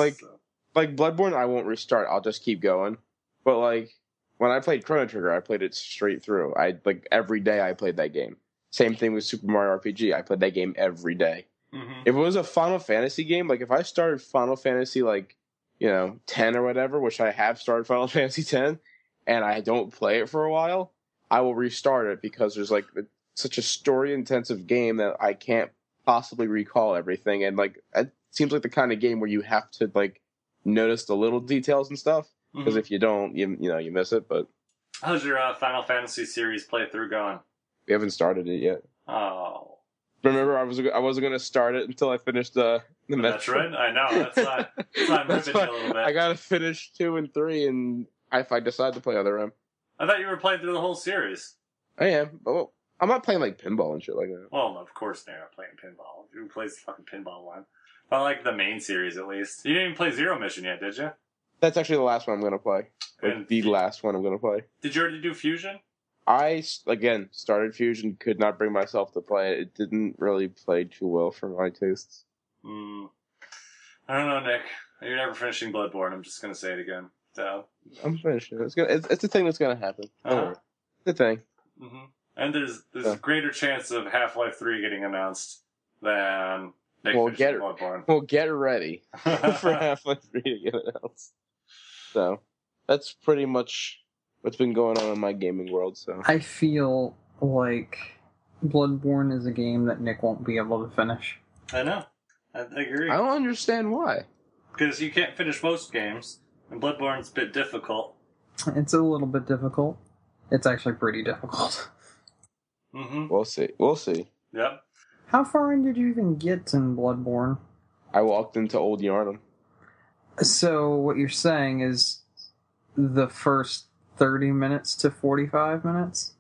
Like Bloodborne, I won't restart. I'll just keep going. But like when I played Chrono Trigger, I played it straight through. Every day I played that game. Same thing with Super Mario RPG. I played that game every day. Mm-hmm. If it was a Final Fantasy game, like if I started Final Fantasy 10 or whatever, which I have started Final Fantasy 10, and I don't play it for a while, I will restart it because there's like such a story-intensive game that I can't possibly recall everything, and like it seems like the kind of game where you have to like notice the little details and stuff, because if you don't, you miss it. But how's your Final Fantasy series playthrough going? We haven't started it yet. Oh, remember I wasn't going to start it until I finished the Metroid. I know that's why I'm ripping you a little bit. I gotta finish 2 and 3, and if I decide to play Other M. I thought you were playing through the whole series. I am. Well, I'm not playing like pinball and shit like that. Well, of course they're not playing pinball. Who plays the fucking pinball one? I like the main series at least. You didn't even play Zero Mission yet, did you? That's actually the last one I'm going to play. Like, the last one I'm going to play. Did you already do Fusion? I, again, started Fusion, could not bring myself to play it. It didn't really play too well for my tastes. I don't know, Nick. You're never finishing Bloodborne. I'm just gonna say it again. So I'm finishing it. It's a thing that's gonna happen. It's a thing. Mm-hmm. And there's a greater chance of Half-Life 3 getting announced than Bloodborne. Well, get ready for Half-Life 3 to get announced. So that's pretty much what's been going on in my gaming world. So I feel like Bloodborne is a game that Nick won't be able to finish. I know. I agree. I don't understand why. Because you can't finish most games, and Bloodborne's a bit difficult. It's a little bit difficult. It's actually pretty difficult. Mm-hmm. We'll see. Yep. How far in did you even get in Bloodborne? I walked into Old Yarnum. So what you're saying is the first 30 minutes to 45 minutes?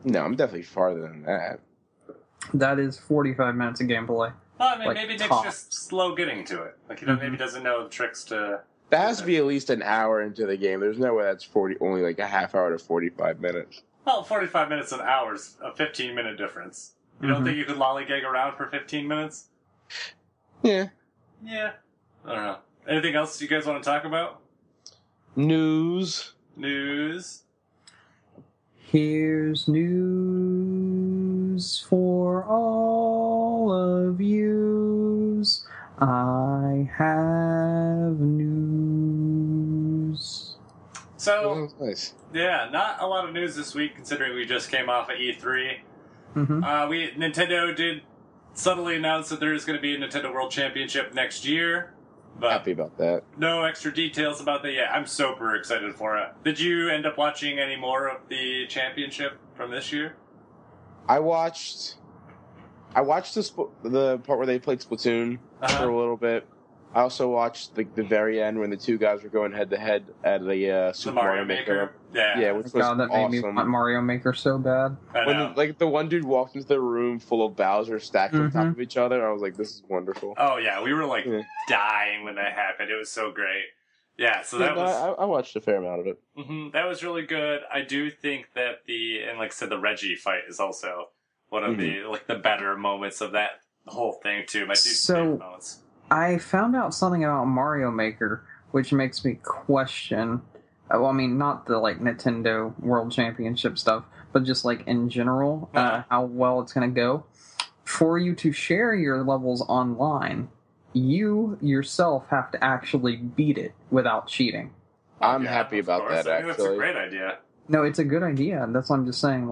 No, I'm definitely farther than that. That is 45 minutes of gameplay. Well, I mean, like, maybe Nick's just slow getting to it. Like, maybe doesn't know the tricks to... That has to be at least an hour into the game. There's no way that's only like a half hour to 45 minutes. Well, 45 minutes an hour is a 15-minute difference. You don't think you could lollygag around for 15 minutes? Yeah. Yeah. I don't know. Anything else you guys want to talk about? News. Here's news for all of yous. I have news. So, nice. Yeah, not a lot of news this week, considering we just came off of E3. Mm-hmm. Nintendo did subtly announce that there is going to be a Nintendo World Championship next year. But happy about that. No extra details about that yet. I'm super excited for it. Did you end up watching any more of the championship from this year? I watched the part where they played Splatoon for a little bit. I also watched the very end when the two guys were going head to head at the Super Mario Maker. Yeah, which was God, that awesome. made me want Mario Maker so bad. When the one dude walked into the room full of Bowser stacked on top of each other, I was like, "This is wonderful." Oh yeah, we were dying when that happened. It was so great. Yeah, so that was. I watched a fair amount of it. Mm-hmm, that was really good. I do think that like I said, the Reggie fight is also one of the better moments of that whole thing too. My two favorite moments. I found out something about Mario Maker, which makes me question. Well, I mean, not the Nintendo World Championship stuff, but just in general, how well it's going to go. For you to share your levels online, you yourself have to actually beat it without cheating. I'm happy about that. I think that's a great idea. No, it's a good idea. That's what I'm just saying.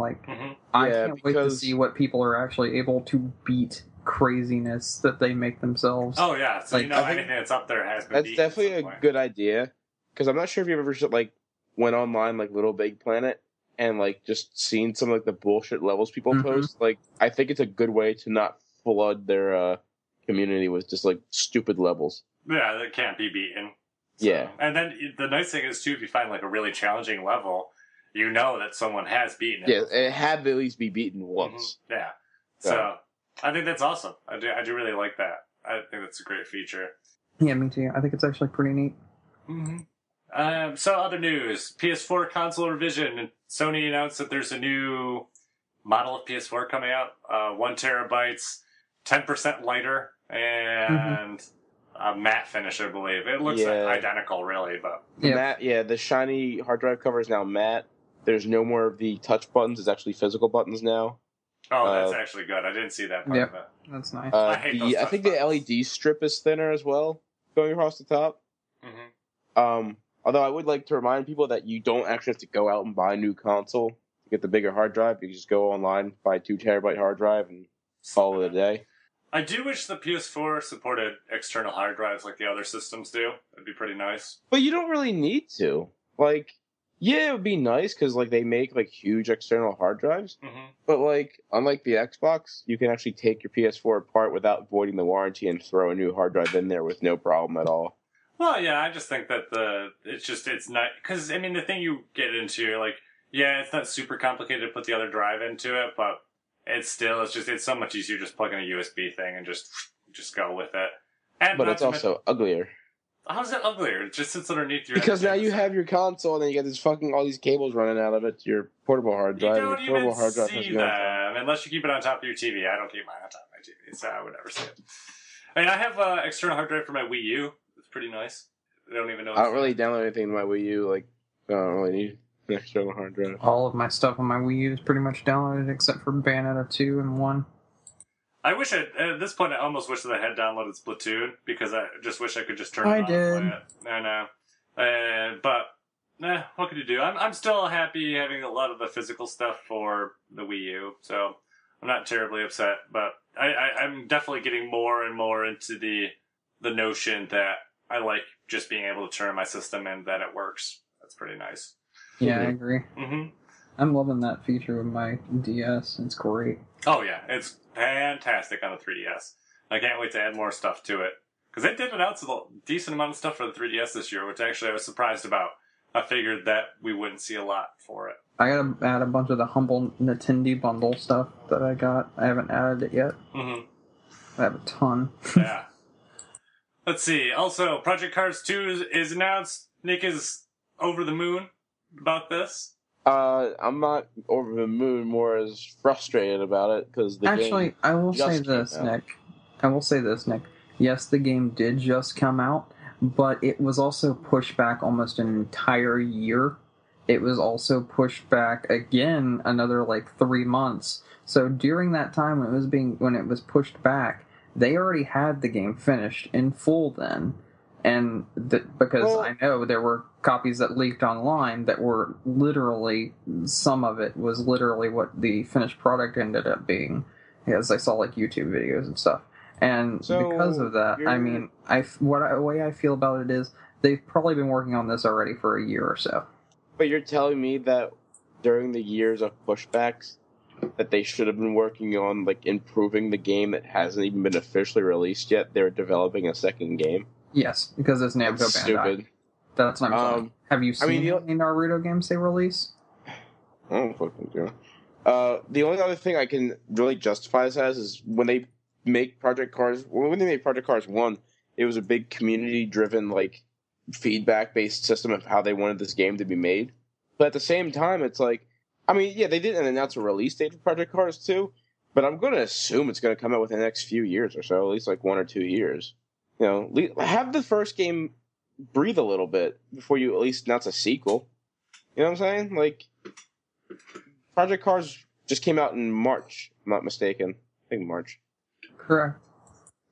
I can't wait to see what people are actually able to beat. Craziness that they make themselves. Oh yeah, so anything that's up there has been. That's definitely a good idea because I'm not sure if you've ever went online Little Big Planet and just seen some of the bullshit levels people post. I think it's a good way to not flood their community with just stupid levels. Yeah, that can't be beaten. So. Yeah, and then the nice thing is too, if you find a really challenging level, you know that someone has beaten it. Yeah, it had to at least be beaten once. Yeah, so. I think that's awesome. I do really like that. I think that's a great feature. Yeah, me too. I think it's actually pretty neat. Mm-hmm. So other news. PS4 console revision. Sony announced that there's a new model of PS4 coming out. 1 terabytes, 10% lighter, and a matte finish, I believe. It looks identical, really. But the shiny hard drive cover is now matte. There's no more of the touch buttons. It's actually physical buttons now. Oh, that's actually good. I didn't see that part of it. That's nice. I think the LED strip is thinner as well, going across the top. Although I would like to remind people that you don't actually have to go out and buy a new console to get the bigger hard drive. You can just go online, buy a 2 terabyte hard drive, and call it a day. I do wish the PS4 supported external hard drives like the other systems do. It'd be pretty nice. But you don't really need to. Yeah, it would be nice because they make huge external hard drives. But unlike the Xbox, you can actually take your PS4 apart without voiding the warranty and throw a new hard drive in there with no problem at all. Well, yeah, I just think that it's not because the thing you get into it's not super complicated to put the other drive into it, but it's so much easier just plug in a USB thing and just go with it. But it's also uglier. How's it uglier? It just sits underneath your... Because now you have your console, and then you got all these cables running out of it to your portable hard drive. You don't even see them, unless you keep it on top of your TV. I don't keep mine on top of my TV, so I would never see it. I have an external hard drive for my Wii U. It's pretty nice. I don't even know. I don't really download anything to my Wii U. Like, I don't really need an external hard drive. All of my stuff on my Wii U is pretty much downloaded except for Bayonetta 2 and 1. I wish at this point I almost wish that I had downloaded Splatoon because I just wish I could just turn it on and play it. I know. But what could you do? I'm still happy having a lot of the physical stuff for the Wii U, so I'm not terribly upset. But I'm definitely getting more and more into the notion that I like just being able to turn my system and that it works. That's pretty nice. Yeah, I agree. Mm-hmm. I'm loving that feature with my DS. It's great. Oh yeah, it's fantastic on the 3DS. I can't wait to add more stuff to it. Because they did announce a decent amount of stuff for the 3DS this year, which actually I was surprised about. I figured that we wouldn't see a lot for it. I gotta add a bunch of the humble Nintendo bundle stuff that I got. I haven't added it yet. Mm-hmm. I have a ton. Yeah. Let's see. Also, Project Cars 2 is announced. Nick is over the moon about this. I'm not over the moon, more as frustrated about it because the game I will say this, Nick. Yes, the game did just come out, but it was also pushed back almost an entire year. It was also pushed back again another 3 months. So during that time when it was pushed back, they already had the game finished in full then. And because I know there were copies that leaked online that were literally, some of it was literally what the finished product ended up being, as I saw YouTube videos and stuff. And because of that, I mean, the way I feel about it is they've probably been working on this already for a year or so. But you're telling me that during the years of pushbacks, that they should have been working on improving the game that hasn't even been officially released yet. They're developing a second game. Yes, because it's Namco Bandai. Stupid. That's what I'm saying. Have you seen any Naruto games they release? I don't fucking do. The only other thing I can really justify this as is when they make Project Cars. When they made Project Cars 1, it was a big community-driven, feedback-based system of how they wanted this game to be made. But at the same time, it's they didn't announce a release date for Project Cars 2, but I'm going to assume it's going to come out within the next few years or so, at least 1 or 2 years. Have the first game breathe a little bit before you at least announce a sequel. You know what I'm saying? Project Cars just came out in March, if I'm not mistaken. I think March. Correct.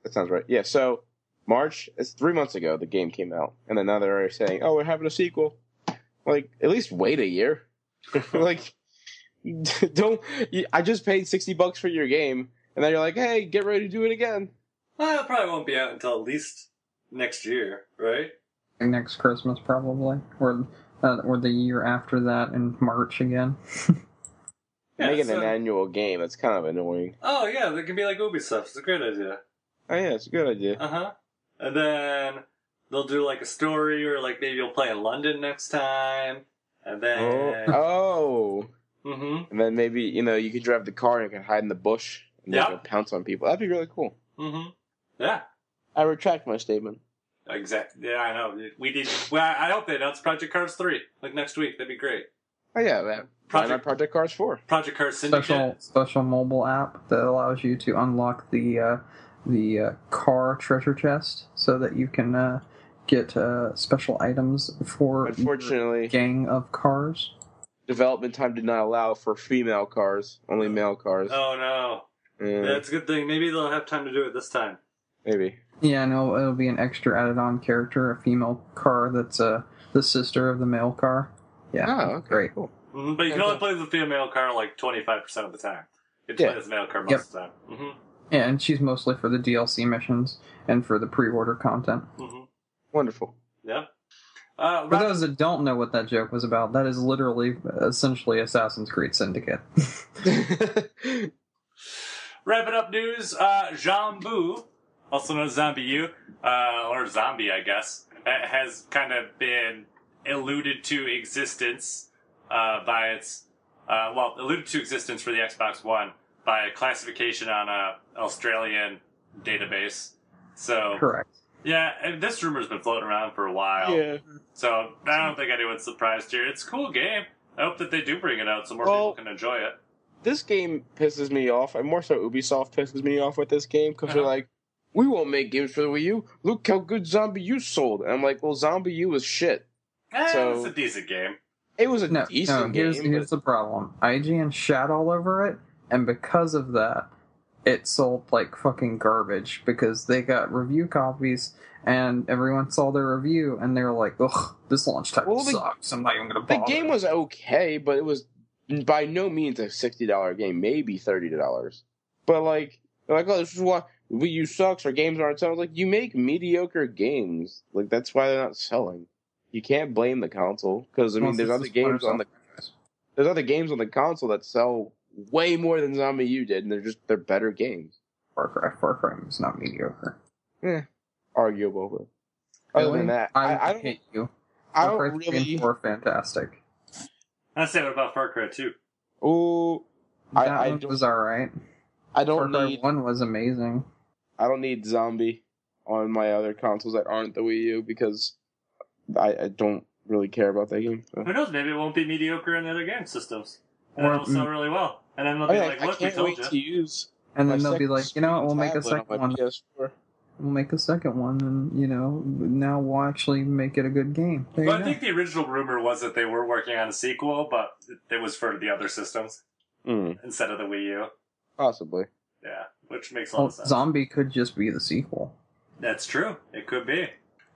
That sounds right. Yeah, so March, it's 3 months ago the game came out. And then now they're already saying, oh, we're having a sequel. At least wait a year. I just paid $60 for your game, and now you're like, hey, get ready to do it again. Well, it probably won't be out until at least next year, right? Next Christmas, probably. Or the year after that in March again. Making an annual game, that's kind of annoying. Oh, yeah, that can be like Ubisoft. It's a great idea. Oh, yeah, it's a good idea. Uh-huh. And then they'll do a story, or maybe you'll play in London next time. And then... Oh. Mm-hmm. And then maybe, you could drive the car and you can hide in the bush and pounce on people. That'd be really cool. Mm-hmm. Yeah. I retract my statement. Exactly. Yeah, I know. We did. Well, I hope they announce Project Cars 3 next week. That'd be great. Oh yeah, man. Project Cars 4. Project Cars Syndicate. Special mobile app that allows you to unlock the car treasure chest so that you can get special items for Unfortunately, gang of cars. Development time did not allow for female cars, only male cars. Oh no. That's a good thing. Maybe they'll have time to do it this time. Maybe. Yeah, no, it'll be an extra added-on character, a female car that's the sister of the male car. Yeah, okay, great. Cool. Mm-hmm, but you can only play the female car 25% of the time. You can play as male car most of the time. Mm-hmm. Yeah, and she's mostly for the DLC missions and for the pre-order content. Mm-hmm. Wonderful. Yeah. For those that don't know what that joke was about, that is literally, essentially, Assassin's Creed Syndicate. Wrapping up news, Jambu, also known as Zombie U, or Zombie, I guess, has kind of been alluded to existence by its, alluded to existence for the Xbox One by a classification on a Australian database. So correct. Yeah, and this rumor's been floating around for a while. Yeah. So I don't think anyone's surprised here. It's a cool game. I hope that they do bring it out so more people can enjoy it. This game pisses me off, and more so Ubisoft pisses me off with this game, because they're like, we won't make games for the Wii U. Look how good Zombie U sold. And I'm like, well, Zombie U was shit. So it's a decent game. It was a decent game. Here's the problem. IGN shat all over it, and because of that, it sold like fucking garbage because they got review copies and everyone saw their review and they were like, ugh, this launch title sucks. I'm not even going to bother. The game was okay, but it was by no means a $60 game, maybe $30. But like, they're like, oh, this is why Wii U sucks, our games aren't selling. Like, you make mediocre games. Like, that's why they're not selling. You can't blame the console because I mean, there's other games on the console that sell way more than Zombie U did, and they're better games. Far Cry is not mediocre. Arguable, but other than that, I don't hate you. I don't really. Far Cry fantastic. I say what about Far Cry 2? Oh, that one was alright. I don't need. Far Cry 1 was amazing. I don't need Zombie on my other consoles that aren't the Wii U because I don't really care about that game. So. Who knows? Maybe it won't be mediocre in the other game systems. And it'll sell really well. And then they'll be like, look, we told you. And then they'll be like, you know what, we'll make a second one. We'll make a second one, and, you know, now we'll actually make it a good game. Well, I think the original rumor was that they were working on a sequel, but it was for the other systems instead of the Wii U. Possibly. Yeah, which makes a lot of sense. Zombie could just be the sequel. That's true. It could be.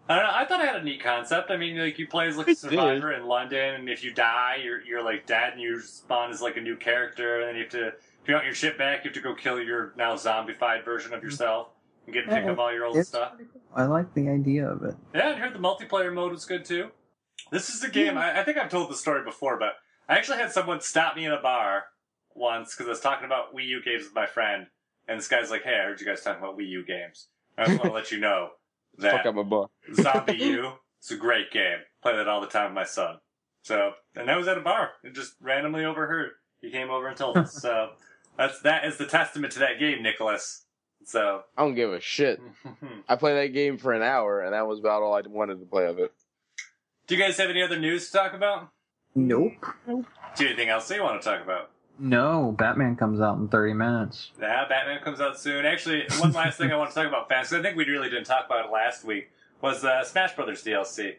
I don't know. I thought it had a neat concept. I mean, like, you play as like a survivor in London, and if you die, you're like dead, and you spawn as like a new character, and then you have to, if you want your shit back, you have to go kill your now zombified version of yourself and get to pick up all your old stuff. Cool. I like the idea of it. Yeah, I heard the multiplayer mode was good too. This is a game. I think I've told the story before, but I actually had someone stop me in a bar once because I was talking about Wii U games with my friend, and this guy's like, "Hey, I heard you guys talking about Wii U games. I just want to let you know." Fuck up my butt. Zombie U, it's a great game. Play that all the time with my son. So, and that was at a bar. It just randomly overheard. He came over and told us. So, that is the testament to that game, Nicholas. So I don't give a shit. I played that game for an hour, and that was about all I wanted to play of it. Do you guys have any other news to talk about? Nope. Do you have anything else that you want to talk about? No, Batman comes out in 30 minutes. Yeah, Batman comes out soon. Actually, one last thing I want to talk about fast, because I think we really didn't talk about it last week, was Smash Brothers DLC.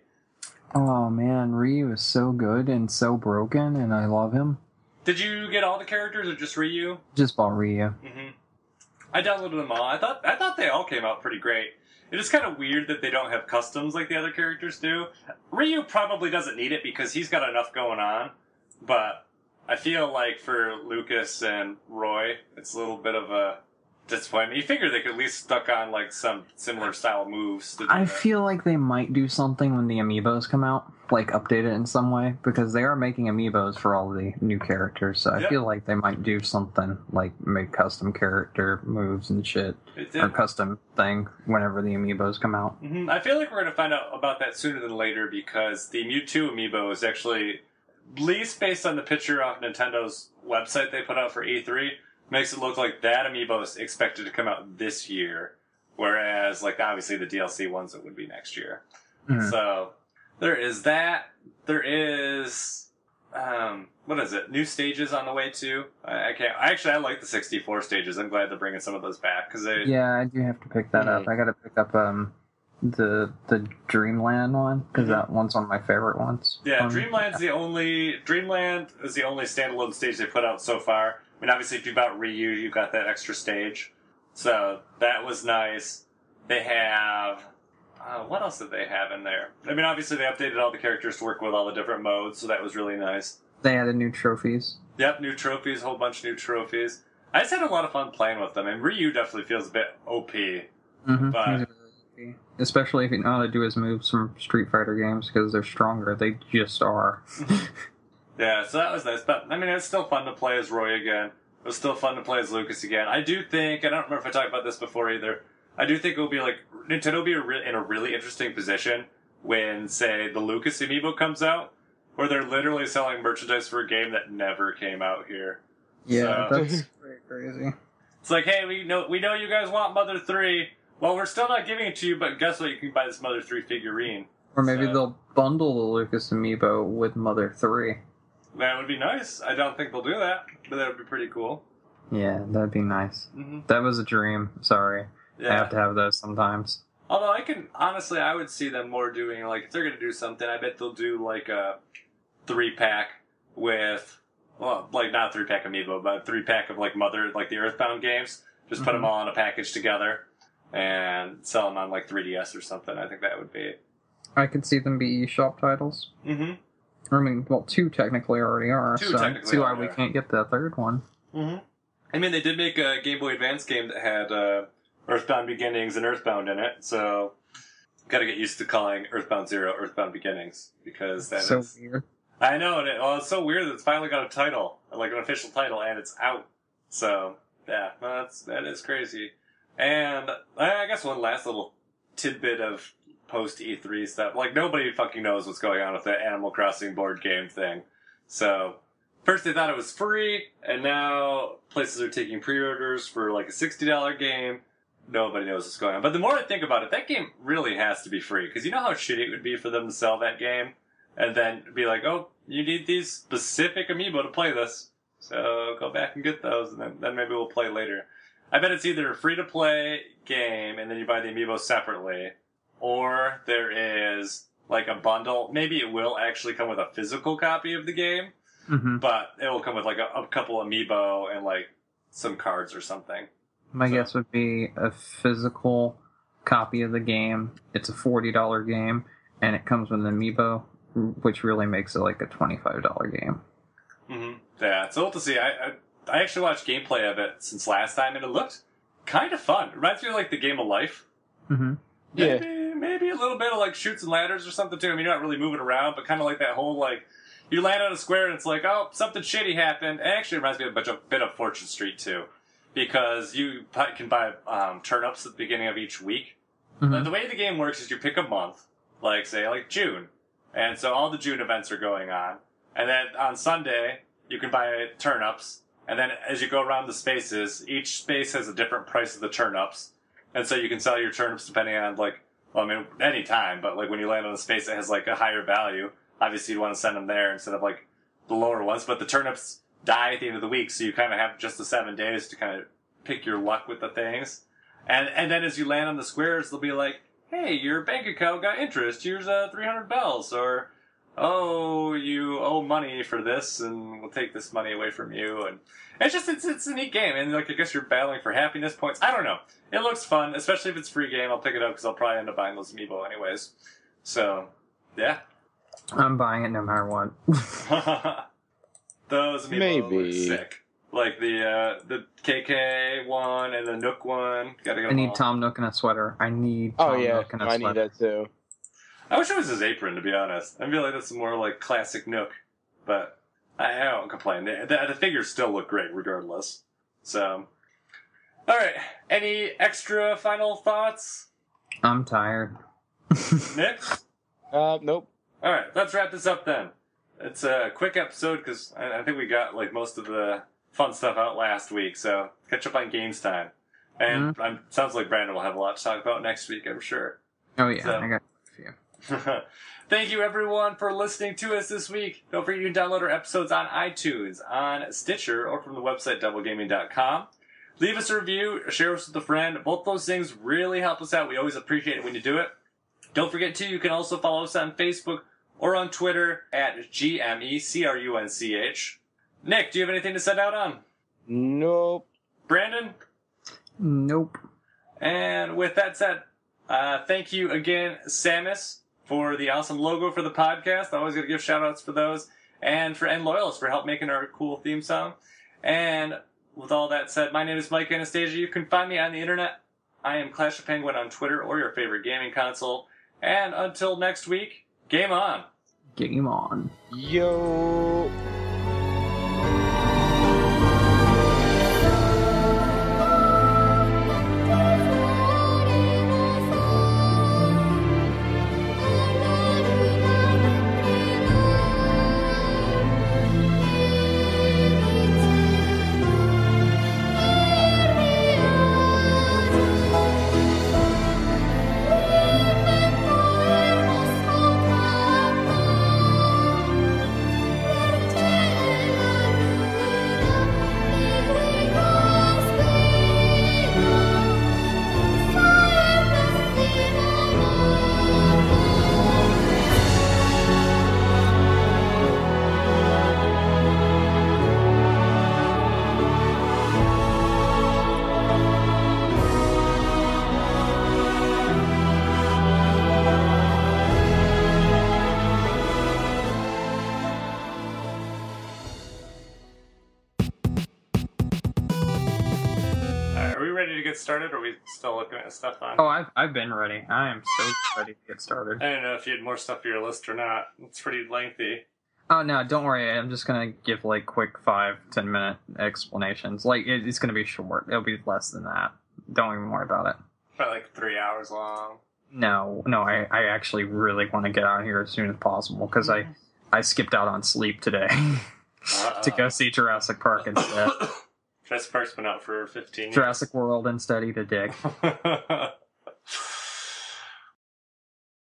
Oh man, Ryu is so good and so broken, and I love him. Did you get all the characters, or just Ryu? Just bought Ryu. Mm-hmm. I downloaded them all. I thought they all came out pretty great. It is kind of weird that they don't have customs like the other characters do. Ryu probably doesn't need it because he's got enough going on, but I feel like for Lucas and Roy, it's a little bit of a disappointment. You figure they could at least stuck on like some similar style moves. I feel like they might do something when the amiibos come out, like update it in some way, because they are making amiibos for all the new characters. So I feel like they might do something like make custom character moves and shit, or custom thing whenever the amiibos come out. Mm-hmm. I feel like we're going to find out about that sooner than later because the Mewtwo amiibo is actually, at least based on the picture off Nintendo's website they put out for E3, makes it look like that amiibo is expected to come out this year, whereas, like, obviously the DLC ones, it would be next year. Mm-hmm. So, there is that. There is, what is it? New stages on the way, too. I like the 64 stages. I'm glad they're bringing some of those back, because they... Yeah, I do have to pick that up. I gotta pick up, the Dreamland one, because that one's one of my favorite ones. Yeah, Dreamland is the only standalone stage they put out so far. I mean, obviously, if you bought Ryu, you got that extra stage. So, that was nice. They have... what else did they have in there? I mean, obviously, they updated all the characters to work with all the different modes, so that was really nice. They added new trophies. Yep, new trophies, a whole bunch of new trophies. I just had a lot of fun playing with them, and Ryu definitely feels a bit OP. Mm-hmm. But... especially if you know how to do his moves from Street Fighter games, because they're stronger. They just are. Yeah, so that was nice. But, I mean, it's still fun to play as Roy again. It was still fun to play as Lucas again. I do think, I don't remember if I talked about this before either, I do think it will be like, Nintendo will be in a really interesting position when, say, the Lucas amiibo comes out, where they're literally selling merchandise for a game that never came out here. Yeah, so, that's very crazy. It's like, hey, we know you guys want Mother 3. Well, we're still not giving it to you, but guess what? You can buy this Mother 3 figurine. Or maybe they'll bundle the Lucas amiibo with Mother 3. That would be nice. I don't think they'll do that, but that would be pretty cool. Yeah, that'd be nice. Mm-hmm. That was a dream. Sorry. I have to have those sometimes. Although I would see them more doing, like, if they're going to do something, I bet they'll do, like, a 3-pack with, well, like, not a 3-pack amiibo, but a 3-pack of, like, the Earthbound games. Just put them all in a package together and sell them on, like, 3DS or something. I think that would be... I could see them be eShop titles. Mm-hmm. I mean, well, 2 technically already are, so I see why we can't get the third one. Mm-hmm. I mean, they did make a Game Boy Advance game that had Earthbound Beginnings and Earthbound in it, so gotta get used to calling Earthbound Zero Earthbound Beginnings, because that so is... weird. I know, it's so weird that it's finally got a title, like an official title, and it's out. So, yeah, that is crazy. And I guess one last little tidbit of post-E3 stuff. Like, nobody fucking knows what's going on with the Animal Crossing board game thing. So, first they thought it was free, and now places are taking pre-orders for like a $60 game. Nobody knows what's going on. But the more I think about it, that game really has to be free. Because you know how shitty it would be for them to sell that game? And then be like, oh, you need these specific amiibo to play this. So go back and get those, and then maybe we'll play later. I bet it's either a free-to-play game, and then you buy the amiibo separately, or there is, like, a bundle. Maybe it will actually come with a physical copy of the game, but it will come with, like, a couple amiibo and, like, some cards or something. My guess would be a physical copy of the game. It's a $40 game, and it comes with an amiibo, which really makes it like a $25 game. Yeah, so we'll have to see. I actually watched gameplay of it since last time, and it looked kind of fun. It reminds me of like the Game of Life. Maybe a little bit of like shoots and ladders or something too. I mean, you're not really moving around, but kind of like that whole like you land on a square and it's like, oh, something shitty happened. It actually reminds me of a bit of Fortune Street too, because you can buy turnips at the beginning of each week. The way the game works is you pick a month, like say like June, and so all the June events are going on, and then on Sunday you can buy turnips. And then as you go around the spaces, each space has a different price of the turnips. And so you can sell your turnips depending on, like, well, I mean, any time, but, like, when you land on a space that has, like, a higher value, obviously you'd want to send them there instead of, like, the lower ones. But the turnips die at the end of the week, so you kind of have just the 7 days to kind of pick your luck with the things. And then as you land on the squares, they'll be like, hey, your bank account got interest, here's 300 bells, or... oh, you owe money for this, and we'll take this money away from you. And it's a neat game, and like I guess you're battling for happiness points. I don't know. It looks fun, especially if it's a free game. I'll pick it up because I'll probably end up buying those amiibo anyways. So, yeah. I'm buying it no matter what. Those amiibo look sick. Like the KK one and the Nook one. Gotta get I need Tom Nook in a sweater. I need Tom Nook in a sweater. I need that too. I wish it was his apron, to be honest. I feel like that's more like classic Nook, but I don't complain. The figures still look great, regardless. So, all right. Any extra final thoughts? I'm tired. Nick? Nope. All right, let's wrap this up then. It's a quick episode because I think we got like most of the fun stuff out last week. So catch up on games time, and sounds like Brandon will have a lot to talk about next week. I'm sure. Oh yeah, I got. Thank you everyone for listening to us this week. Don't forget you can download our episodes on iTunes, on Stitcher, or from the website doublegaming.com. Leave us a review, share us with a friend. Both those things really help us out. We always appreciate it when you do it. Don't forget too, you can also follow us on Facebook or on Twitter at GMECRUNCH. Nick, do you have anything to send out on? Nope. Brandon? Nope. And with that said, thank you again, Samus, for the awesome logo for the podcast. I always got to give shout-outs for those. And for N Loyalist for help making our cool theme song. And with all that said, my name is Mike Anastasia. You can find me on the internet. I am Clash of Penguin on Twitter or your favorite gaming console. And until next week, game on. Game on. Yo. get started, or are we still looking at stuff on? Oh, I've been ready. I am so ready to get started. I don't know if you had more stuff on your list or not. It's pretty lengthy. Oh, no, don't worry. I'm just going to give, like, quick 5-10 minute explanations. Like, it's going to be short. It'll be less than that. Don't even worry about it. Probably like 3 hours long. No, I actually really want to get out of here as soon as possible, because I skipped out on sleep today to go see Jurassic Park instead. Jurassic Park's been out for 15 years. Jurassic World instead, eat a dick.